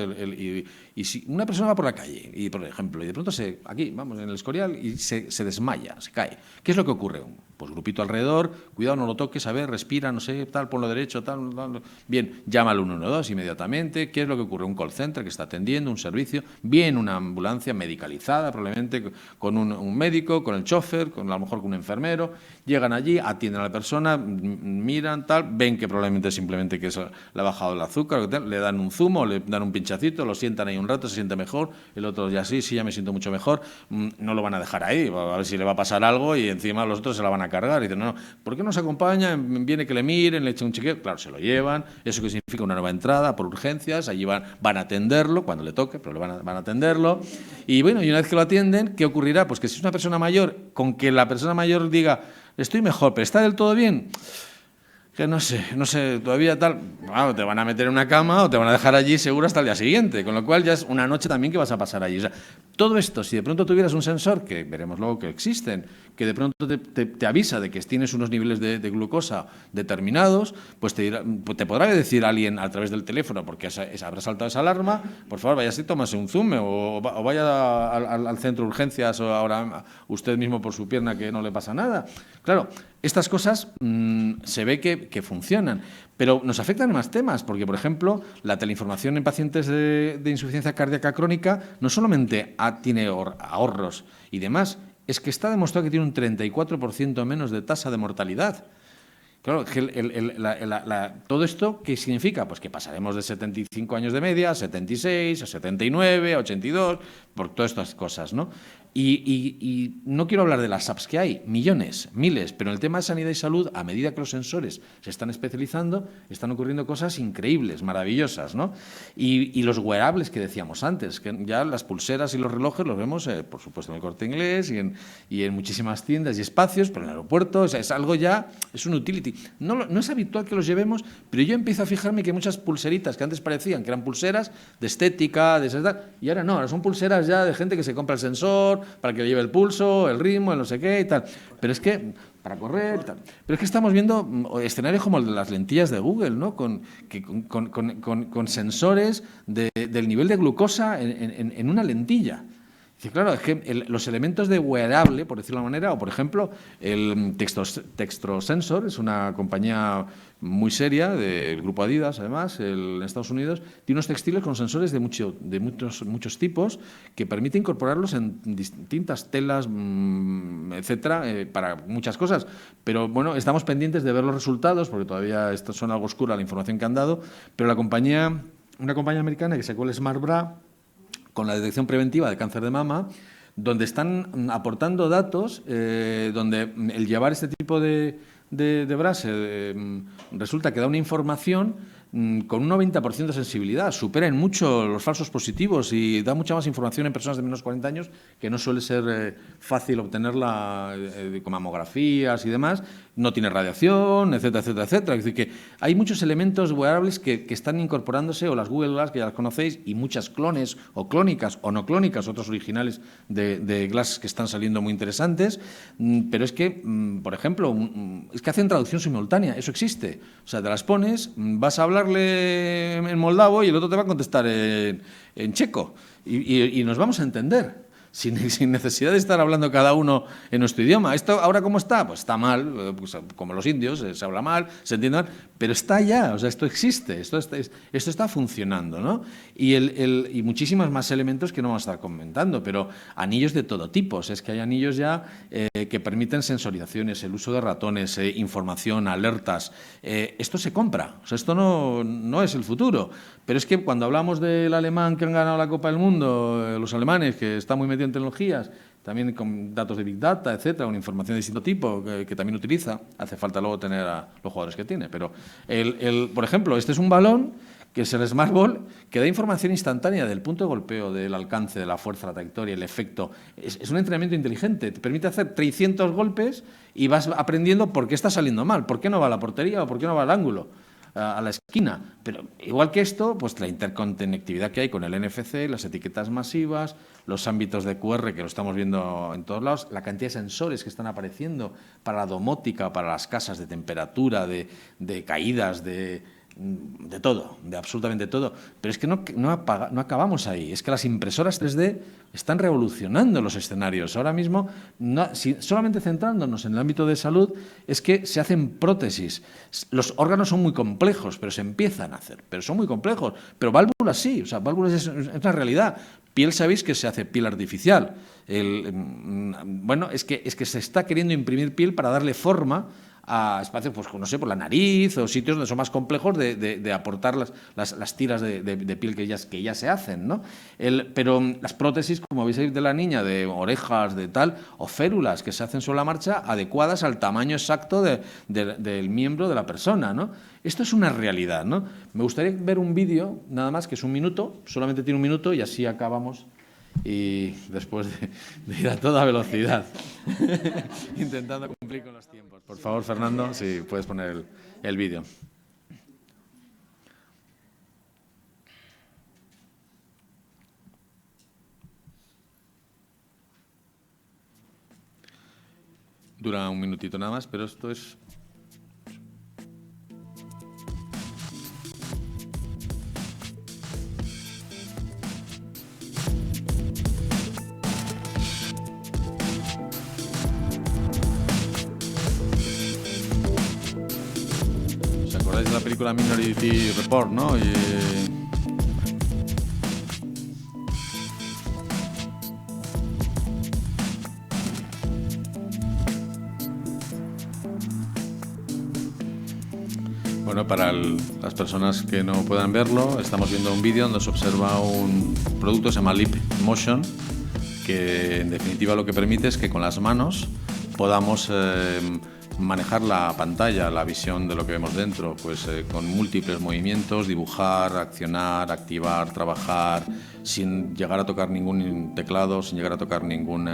y si una persona va por la calle, y por ejemplo, y de pronto aquí, vamos, en el Escorial, y se desmaya, se cae. ¿Qué es lo que ocurre? Pues grupito alrededor, cuidado, no lo toques, a ver, respira, no sé, tal, ponlo derecho, tal. Bien, llama al 112 inmediatamente. ¿Qué es lo que ocurre? Un call center que está atendiendo, un servicio, bien, una ambulancia medicalizada, probablemente con un médico, con el chofer, a lo mejor con un enfermero. Llegan allí, atienden a la persona, miran, tal, ven que probablemente simplemente que le ha bajado el azúcar, le dan un zumo, le dan un pinchacito, lo sientan ahí un rato, se siente mejor, el otro ya sí, ya me siento mucho mejor, no lo van a dejar ahí, a ver si le va a pasar algo y encima los otros se la van a cargar. Y dicen, no, ¿por qué no se acompaña? Viene que le miren, le echen un chequeo. Claro, se lo llevan, eso que significa una nueva entrada por urgencias, allí van a atenderlo cuando le toque, pero van a atenderlo. Y bueno, y una vez que lo atienden, ¿qué ocurrirá? Pues que si es una persona mayor, con que la persona mayor diga, estoy mejor, pero ¿está del todo bien? Que no sé, todavía tal, bueno, te van a meter en una cama o te van a dejar allí seguro hasta el día siguiente, con lo cual ya es una noche también que vas a pasar allí. O sea, todo esto, si de pronto tuvieras un sensor, que veremos luego que existen, que de pronto te avisa de que tienes unos niveles de glucosa determinados, pues te podrá decir alguien a través del teléfono, porque habrá saltado esa alarma, por favor, vaya y tómase un zume o vaya al centro de urgencias o ahora usted mismo por su pierna que no le pasa nada. Claro, estas cosas se ve que funcionan, pero nos afectan en más temas, porque, por ejemplo, la teleinformación en pacientes de insuficiencia cardíaca crónica no solamente tiene ahorros y demás, es que está demostrado que tiene un 34% menos de tasa de mortalidad. Claro, todo esto, ¿qué significa? Pues que pasaremos de 75 años de media a 76, a 79, a 82, por todas estas cosas, ¿no? Y no quiero hablar de las apps que hay, millones, miles, pero en el tema de sanidad y salud, a medida que los sensores se están especializando, están ocurriendo cosas increíbles, maravillosas, ¿no? Y los wearables que decíamos antes, que ya las pulseras y los relojes los vemos, por supuesto, en el Corte Inglés y en muchísimas tiendas y espacios, pero en el aeropuerto, o sea, es algo ya, es un utility. No es habitual que los llevemos, pero yo empiezo a fijarme que muchas pulseritas que antes parecían que eran pulseras de estética, de esas, y ahora no, ahora son pulseras ya de gente que se compra el sensor para que le lleve el pulso, el ritmo, el no sé qué y tal. Pero es que, para correr y tal. Pero es que estamos viendo escenarios como el de las lentillas de Google, ¿no? Con sensores del nivel de glucosa en una lentilla. Sí, claro, es que los elementos de wearable, por decirlo de alguna manera, o por ejemplo, el Textrosensor es una compañía muy seria del grupo Adidas, además, en Estados Unidos, tiene unos textiles con sensores de muchos tipos que permite incorporarlos en distintas telas, etcétera, para muchas cosas. Pero bueno, estamos pendientes de ver los resultados, porque todavía esto son algo oscura la información que han dado, pero una compañía americana que sacó el Smart Bra con la detección preventiva de cáncer de mama, donde están aportando datos, donde el llevar este tipo de bras resulta que da una información con un 90% de sensibilidad, supera en mucho los falsos positivos y da mucha más información en personas de menos de 40 años, que no suele ser fácil obtenerla con mamografías y demás, no tiene radiación, etcétera, etcétera, etcétera. Es decir, que hay muchos elementos wearables que están incorporándose, o las Google Glass, que ya las conocéis, y muchas clones, o clónicas, o no clónicas, otros originales de Glass que están saliendo muy interesantes, pero es que, por ejemplo, es que hacen traducción simultánea, eso existe. O sea, te las pones, vas a hablarle en moldavo y el otro te va a contestar en checo, y nos vamos a entender. Sin necesidad de estar hablando cada uno en nuestro idioma. ¿Esto ahora cómo está? Pues está mal, pues como los indios, se habla mal, se entiende mal, pero está ya, o sea, esto existe, esto está funcionando, ¿no? Y muchísimos más elementos que no vamos a estar comentando, pero anillos de todo tipo. O sea, es que hay anillos ya que permiten sensorizaciones, el uso de ratones, información, alertas. Esto se compra, o sea, esto no es el futuro. Pero es que cuando hablamos del alemán que han ganado la Copa del Mundo, los alemanes, que están muy metidos en tecnologías, también con datos de Big Data, etcétera, una información de distinto tipo que también utiliza, hace falta luego tener a los jugadores que tiene. Pero, por ejemplo, este es un balón que es el Smart Ball, que da información instantánea del punto de golpeo, del alcance, de la fuerza, la trayectoria, el efecto. Es un entrenamiento inteligente, te permite hacer 300 golpes y vas aprendiendo por qué está saliendo mal, por qué no va a la portería o por qué no va al ángulo, a la esquina. Pero igual que esto, pues la interconectividad que hay con el NFC, las etiquetas masivas, los ámbitos de QR que lo estamos viendo en todos lados, la cantidad de sensores que están apareciendo para la domótica, para las casas, de temperatura, de caídas, de todo, de absolutamente todo. Pero es que no acabamos ahí. Es que las impresoras 3D están revolucionando los escenarios. Ahora mismo, solamente centrándonos en el ámbito de salud, es que se hacen prótesis. Los órganos son muy complejos, pero se empiezan a hacer. Pero son muy complejos. Pero válvulas sí, o sea, válvulas es una realidad. Piel, sabéis que se hace piel artificial. Bueno, es que se está queriendo imprimir piel para darle forma a espacios, pues no sé, por la nariz o sitios donde son más complejos de aportar las tiras de piel que ya se hacen, ¿no? Pero las prótesis, como veis ahí de la niña, de orejas, de tal, o férulas que se hacen sobre la marcha, adecuadas al tamaño exacto del miembro de la persona, ¿no? Esto es una realidad, ¿no? Me gustaría ver un vídeo, nada más, que es 1 minuto, solamente tiene 1 minuto y así acabamos. Y después de ir a toda velocidad, intentando cumplir con los tiempos. Por favor, Fernando, si puedes poner el vídeo. Dura 1 minutito nada más, pero esto es... ¿Recordáis la película Minority Report, no? Bueno, para las personas que no puedan verlo, estamos viendo un vídeo donde se observa un producto que se llama Leap Motion, que en definitiva lo que permite es que con las manos podamos manejar la pantalla, la visión de lo que vemos dentro, pues con múltiples movimientos, dibujar, accionar, activar, trabajar, sin llegar a tocar ningún teclado, sin llegar a tocar ningún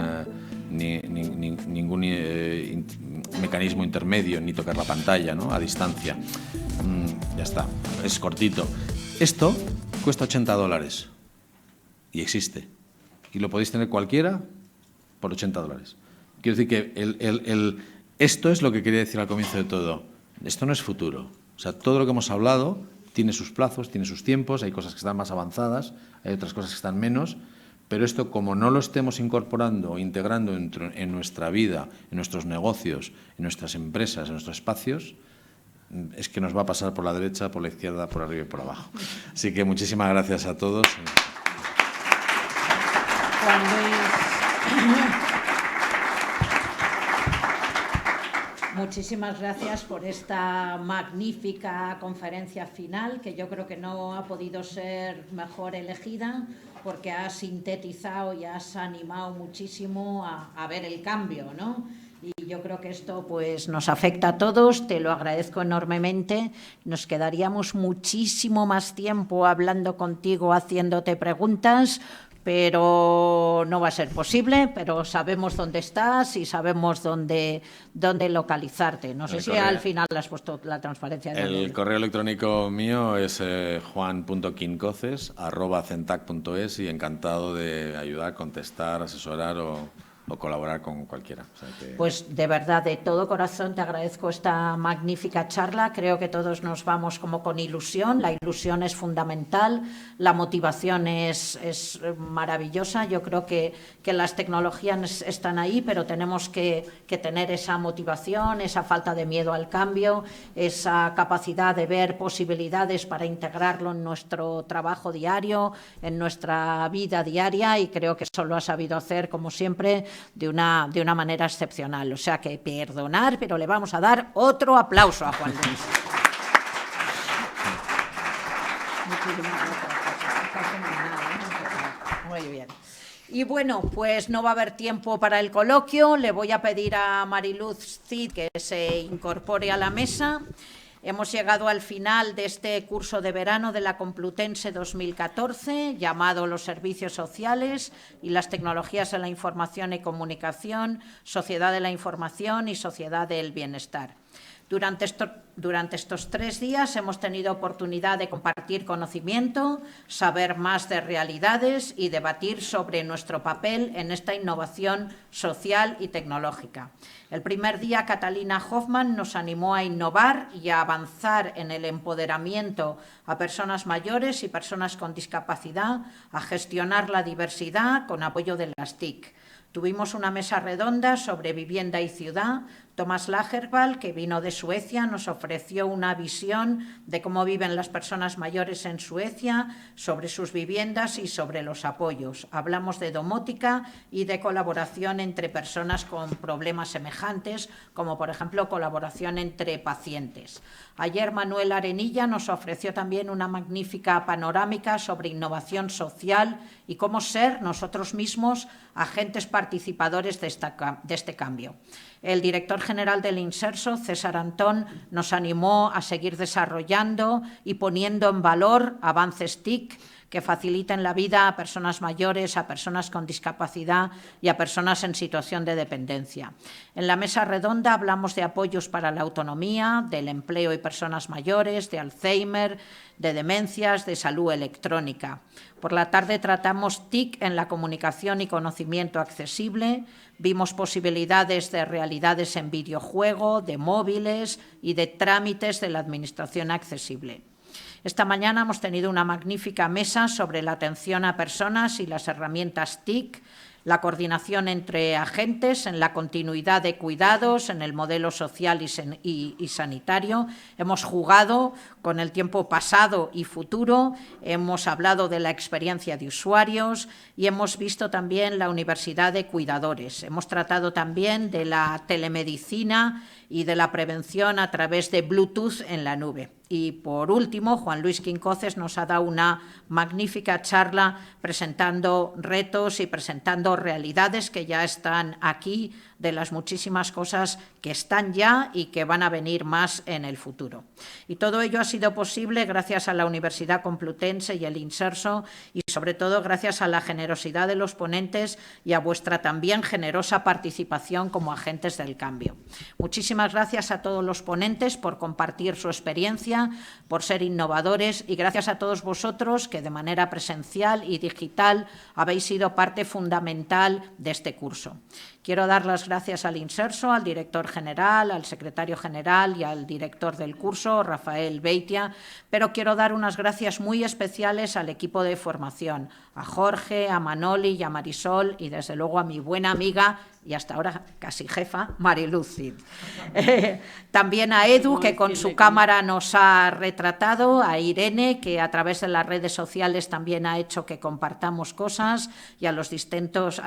mecanismo intermedio, ni tocar la pantalla, ¿no? A distancia. Ya está, es cortito. Esto cuesta $80 y existe. Y lo podéis tener cualquiera por $80. Quiero decir que esto es lo que quería decir al comienzo de todo. Esto no es futuro. O sea, todo lo que hemos hablado tiene sus plazos, tiene sus tiempos, hay cosas que están más avanzadas, hay otras cosas que están menos, Pero esto, como no lo estemos incorporando o integrando en nuestra vida, en nuestros negocios, en nuestras empresas, en nuestros espacios, es que nos va a pasar por la derecha, por la izquierda, por arriba y por abajo. Así que muchísimas gracias a todos. Juan Luis, muchísimas gracias por esta magnífica conferencia final, que yo creo que no ha podido ser mejor elegida, porque has sintetizado y has animado muchísimo a ver el cambio, ¿no? Y yo creo que esto pues nos afecta a todos, te lo agradezco enormemente. Nos quedaríamos muchísimo más tiempo hablando contigo, haciéndote preguntas, pero no va a ser posible, pero sabemos dónde estás y sabemos dónde localizarte. No sé si al final has puesto la transparencia. El correo electrónico mío es juan.quincoces@centac.es y encantado de ayudar, contestar, asesorar o colaborar con cualquiera. O sea que... Pues de verdad, de todo corazón te agradezco esta magnífica charla. Creo que todos nos vamos como con ilusión. La ilusión es fundamental, la motivación es maravillosa. Yo creo que las tecnologías están ahí, pero tenemos que tener esa motivación, esa falta de miedo al cambio, esa capacidad de ver posibilidades para integrarlo en nuestro trabajo diario, en nuestra vida diaria, y creo que eso lo has sabido hacer, como siempre, de una manera excepcional. O sea que perdonar, pero le vamos a dar otro aplauso a Juan Luis. Muy bien. Y bueno, pues no va a haber tiempo para el coloquio. Le voy a pedir a Mariluz Cid que se incorpore a la mesa. Hemos llegado al final de este curso de verano de la Complutense 2014, llamado Los Servicios Sociales y las Tecnologías en la Información y Comunicación, Sociedad de la Información y Sociedad del Bienestar. Durante estos 3 días hemos tenido oportunidad de compartir conocimiento, saber más de realidades y debatir sobre nuestro papel en esta innovación social y tecnológica. El primer día, Catalina Hoffman nos animó a innovar y a avanzar en el empoderamiento a personas mayores y personas con discapacidad, a gestionar la diversidad con apoyo de las TIC. Tuvimos una mesa redonda sobre vivienda y ciudad. Tomás Lagerwall, que vino de Suecia, nos ofreció una visión de cómo viven las personas mayores en Suecia, sobre sus viviendas y sobre los apoyos. Hablamos de domótica y de colaboración entre personas con problemas semejantes, como por ejemplo colaboración entre pacientes. Ayer Manuel Arenilla nos ofreció también una magnífica panorámica sobre innovación social y cómo ser nosotros mismos agentes participadores de este cambio. El director general del Inserso, César Antón, nos animó a seguir desarrollando y poniendo en valor avances TIC que faciliten la vida a personas mayores, a personas con discapacidad y a personas en situación de dependencia. En la mesa redonda hablamos de apoyos para la autonomía, del empleo y personas mayores, de Alzheimer, de demencias, de salud electrónica. Por la tarde tratamos TIC en la comunicación y conocimiento accesible. Vimos posibilidades de realidades en videojuego, de móviles y de trámites de la administración accesible. Esta mañana hemos tenido una magnífica mesa sobre la atención a personas y las herramientas TIC, la coordinación entre agentes en la continuidad de cuidados, en el modelo social y sanitario. Hemos jugado con el tiempo pasado y futuro, hemos hablado de la experiencia de usuarios y hemos visto también la Universidad de Cuidadores. Hemos tratado también de la telemedicina y de la prevención a través de Bluetooth en la nube. Y, por último, Juan Luis Quincoces nos ha dado una magnífica charla presentando retos y presentando realidades que ya están aquí, de las muchísimas cosas que están ya y que van a venir más en el futuro. Y todo ello ha sido posible gracias a la Universidad Complutense y el Inserso y, sobre todo, gracias a la generosidad de los ponentes y a vuestra también generosa participación como agentes del cambio. Muchísimas gracias a todos los ponentes por compartir su experiencia, por ser innovadores, y gracias a todos vosotros que de manera presencial y digital habéis sido parte fundamental de este curso. Quiero dar las gracias al Inserso, al director general, al secretario general y al director del curso, Rafael Beitia, pero quiero dar unas gracias muy especiales al equipo de formación, a Jorge, a Manoli y a Marisol y desde luego a mi buena amiga y hasta ahora casi jefa, Mariluz Cid. También a Edu, que con su cámara nos ha retratado, a Irene, que a través de las redes sociales también ha hecho que compartamos cosas, y a los distintos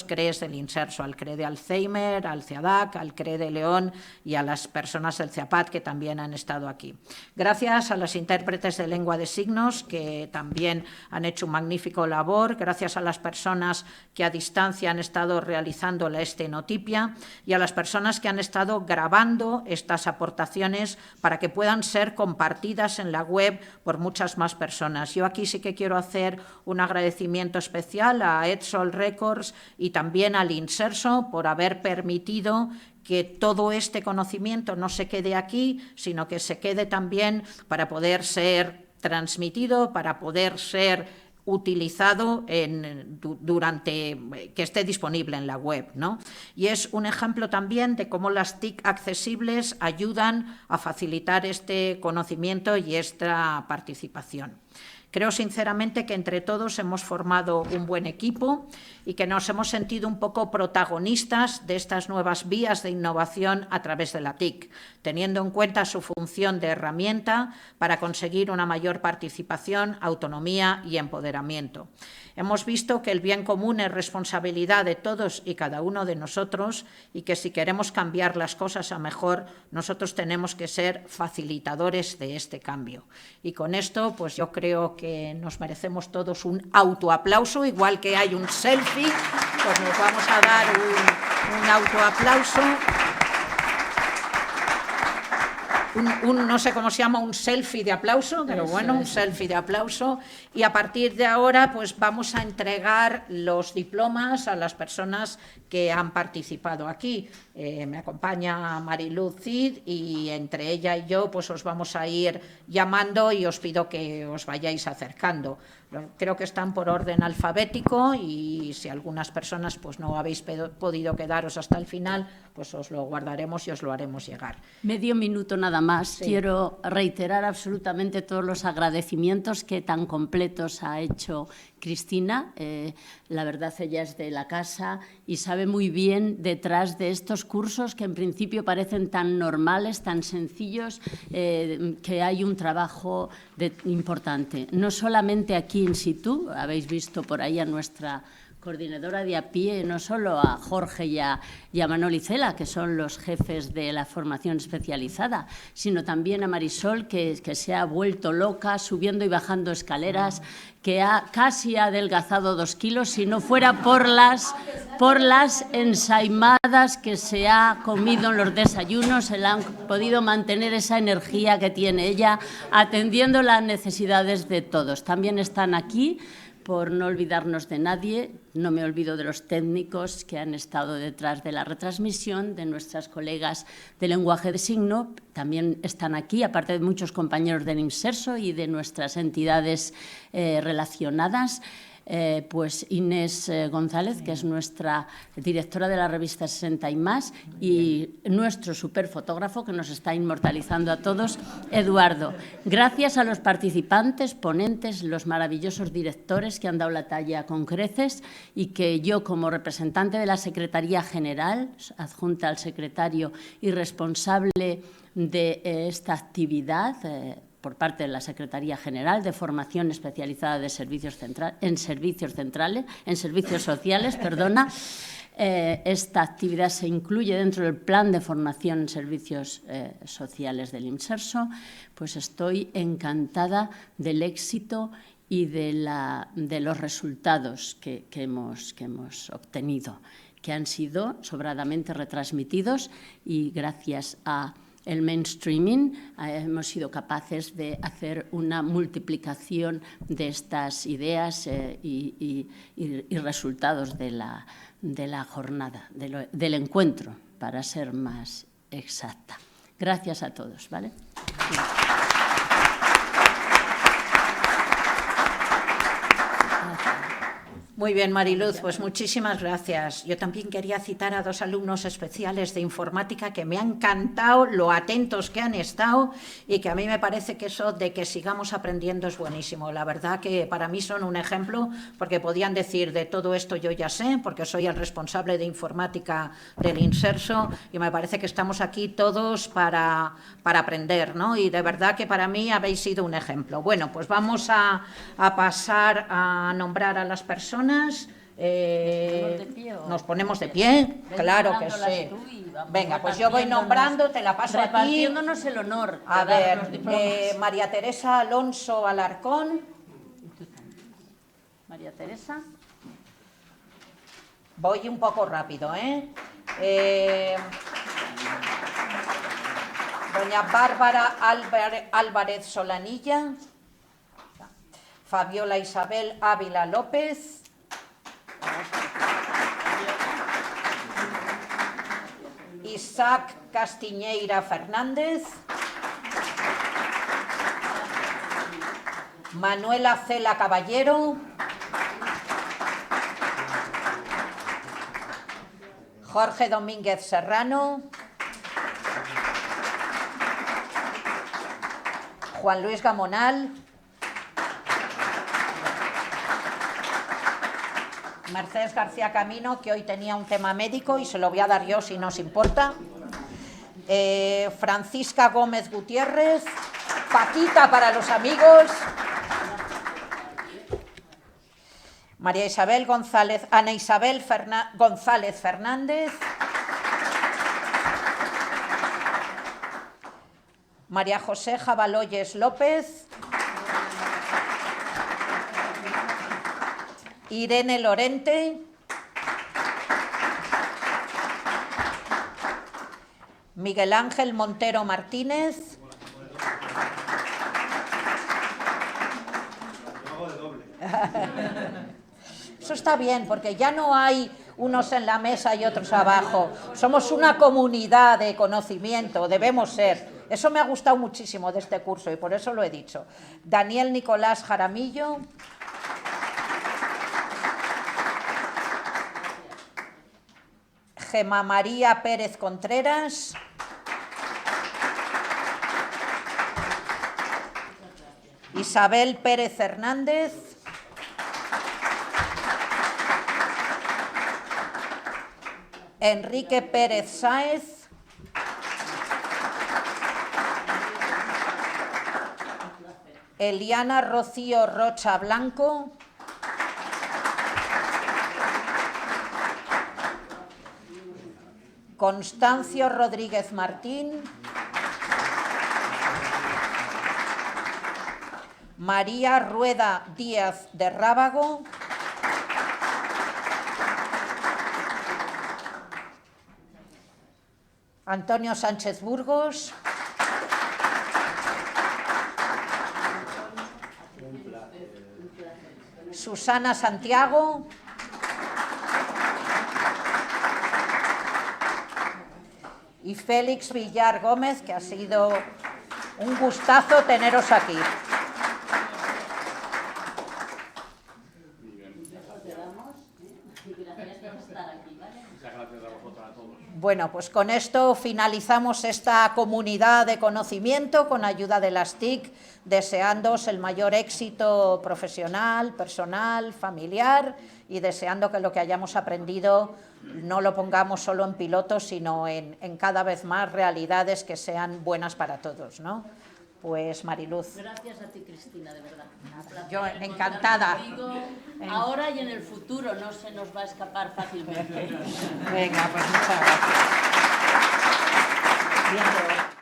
CREs del Inserso, al CRE de Alzheimer, al CEADAC, al CRE de León y a las personas del CEAPAT que también han estado aquí. Gracias a las intérpretes de lengua de signos, que también han hecho un magnífico labor, gracias a las personas que a distancia han estado realizando la estenotipia y a las personas que han estado grabando estas aportaciones para que puedan ser compartidas en la web por muchas más personas. Yo aquí sí que quiero hacer un agradecimiento especial a Edsol Records y también al Inserso por haber permitido que todo este conocimiento no se quede aquí, sino que se quede también para poder ser transmitido, para poder ser utilizado durante que esté disponible en la web, ¿no? Y es un ejemplo también de cómo las TIC accesibles ayudan a facilitar este conocimiento y esta participación. Creo sinceramente que entre todos hemos formado un buen equipo y que nos hemos sentido un poco protagonistas de estas nuevas vías de innovación a través de la TIC, teniendo en cuenta su función de herramienta para conseguir una mayor participación, autonomía y empoderamiento. Hemos visto que el bien común es responsabilidad de todos y cada uno de nosotros y que si queremos cambiar las cosas a mejor, nosotros tenemos que ser facilitadores de este cambio. Y con esto, pues yo creo que nos merecemos todos un autoaplauso, igual que hay un selfie, pues nos vamos a dar un autoaplauso. No sé cómo se llama, un selfie de aplauso, pero bueno, un selfie de aplauso. Y a partir de ahora, pues vamos a entregar los diplomas a las personas que han participado aquí. Me acompaña Mariluz Cid y entre ella y yo, pues os vamos a ir llamando y os pido que os vayáis acercando. Creo que están por orden alfabético y si algunas personas pues no habéis podido quedaros hasta el final, pues os lo guardaremos y os lo haremos llegar. Medio minuto nada más. Sí. Quiero reiterar absolutamente todos los agradecimientos que tan completos ha hecho Cristina. La verdad, ella es de la casa y sabe muy bien detrás de estos cursos que en principio parecen tan normales, tan sencillos, que hay un trabajo importante. No solamente aquí in situ, habéis visto por ahí a nuestra coordinadora de a pie, no solo a Jorge y a Manoli Cela, que son los jefes de la formación especializada, sino también a Marisol, que se ha vuelto loca subiendo y bajando escaleras, que casi ha adelgazado 2 kilos, si no fuera por las ensaimadas que se ha comido en los desayunos, se le han podido mantener esa energía que tiene ella, atendiendo las necesidades de todos. También están aquí, por no olvidarnos de nadie, no me olvido de los técnicos que han estado detrás de la retransmisión, de nuestras colegas de lenguaje de signo, también están aquí, aparte de muchos compañeros del Inserso y de nuestras entidades relacionadas. Pues Inés González, que es nuestra directora de la revista 60 y más, y nuestro superfotógrafo que nos está inmortalizando a todos, Eduardo. Gracias a los participantes, ponentes, los maravillosos directores que han dado la talla con creces y que yo, como representante de la Secretaría General, adjunta al secretario y responsable de esta actividad, por parte de la Secretaría General de Formación Especializada de Servicios Sociales, esta actividad se incluye dentro del Plan de Formación en Servicios Sociales del Inserso, pues estoy encantada del éxito y de los resultados que hemos obtenido, que han sido sobradamente retransmitidos y gracias a el mainstreaming hemos sido capaces de hacer una multiplicación de estas ideas y resultados de la jornada, del encuentro, para ser más exacta. Gracias a todos, ¿vale? Muy bien, Mariluz, pues muchísimas gracias. Yo también quería citar a 2 alumnos especiales de informática que me han encantado lo atentos que han estado y que a mí me parece que eso de que sigamos aprendiendo es buenísimo. La verdad que para mí son un ejemplo porque podían decir de todo esto yo ya sé, porque soy el responsable de informática del Inserso y me parece que estamos aquí todos para aprender, ¿no? Y de verdad que para mí habéis sido un ejemplo. Bueno, pues vamos a pasar a nombrar a las personas. Nos ponemos de pie, claro que sí. Venga, pues yo voy nombrando, te la paso a ti. Repartiéndonos el honor. A ver, María Teresa Alonso Alarcón. María Teresa. Voy un poco rápido, ¿eh? Doña Bárbara Álvarez Solanilla. Fabiola Isabel Ávila López. Isaac Castiñeira Fernández. Manuela Cela Caballero. Jorge Domínguez Serrano. Juan Luis Gamonal. Mercedes García Camino, que hoy tenía un tema médico y se lo voy a dar yo si no os importa. Francisca Gómez Gutiérrez. Paquita para los amigos. María Isabel González, Ana Isabel González Fernández. María José Jabaloyes López. Irene Lorente. Miguel Ángel Montero Martínez. Eso está bien, porque ya no hay unos en la mesa y otros abajo. Somos una comunidad de conocimiento, debemos ser. Eso me ha gustado muchísimo de este curso y por eso lo he dicho. Daniel Nicolás Jaramillo. Gemma María Pérez Contreras. Isabel Pérez Hernández. Enrique Pérez Sáez. Eliana Rocío Rocha Blanco. Constancio Rodríguez Martín. María Rueda Díaz de Rábago. Antonio Sánchez Burgos. Susana Santiago. Y Félix Villar Gómez, que ha sido un gustazo teneros aquí. Bueno, pues con esto finalizamos esta comunidad de conocimiento con ayuda de las TIC, deseándoos el mayor éxito profesional, personal, familiar y deseando que lo que hayamos aprendido no lo pongamos solo en pilotos, sino en cada vez más realidades que sean buenas para todos, ¿no? Pues Mariluz. Gracias a ti, Cristina, de verdad. Yo encantada. Ahora y en el futuro no se nos va a escapar fácilmente. Venga, pues muchas gracias. Bien.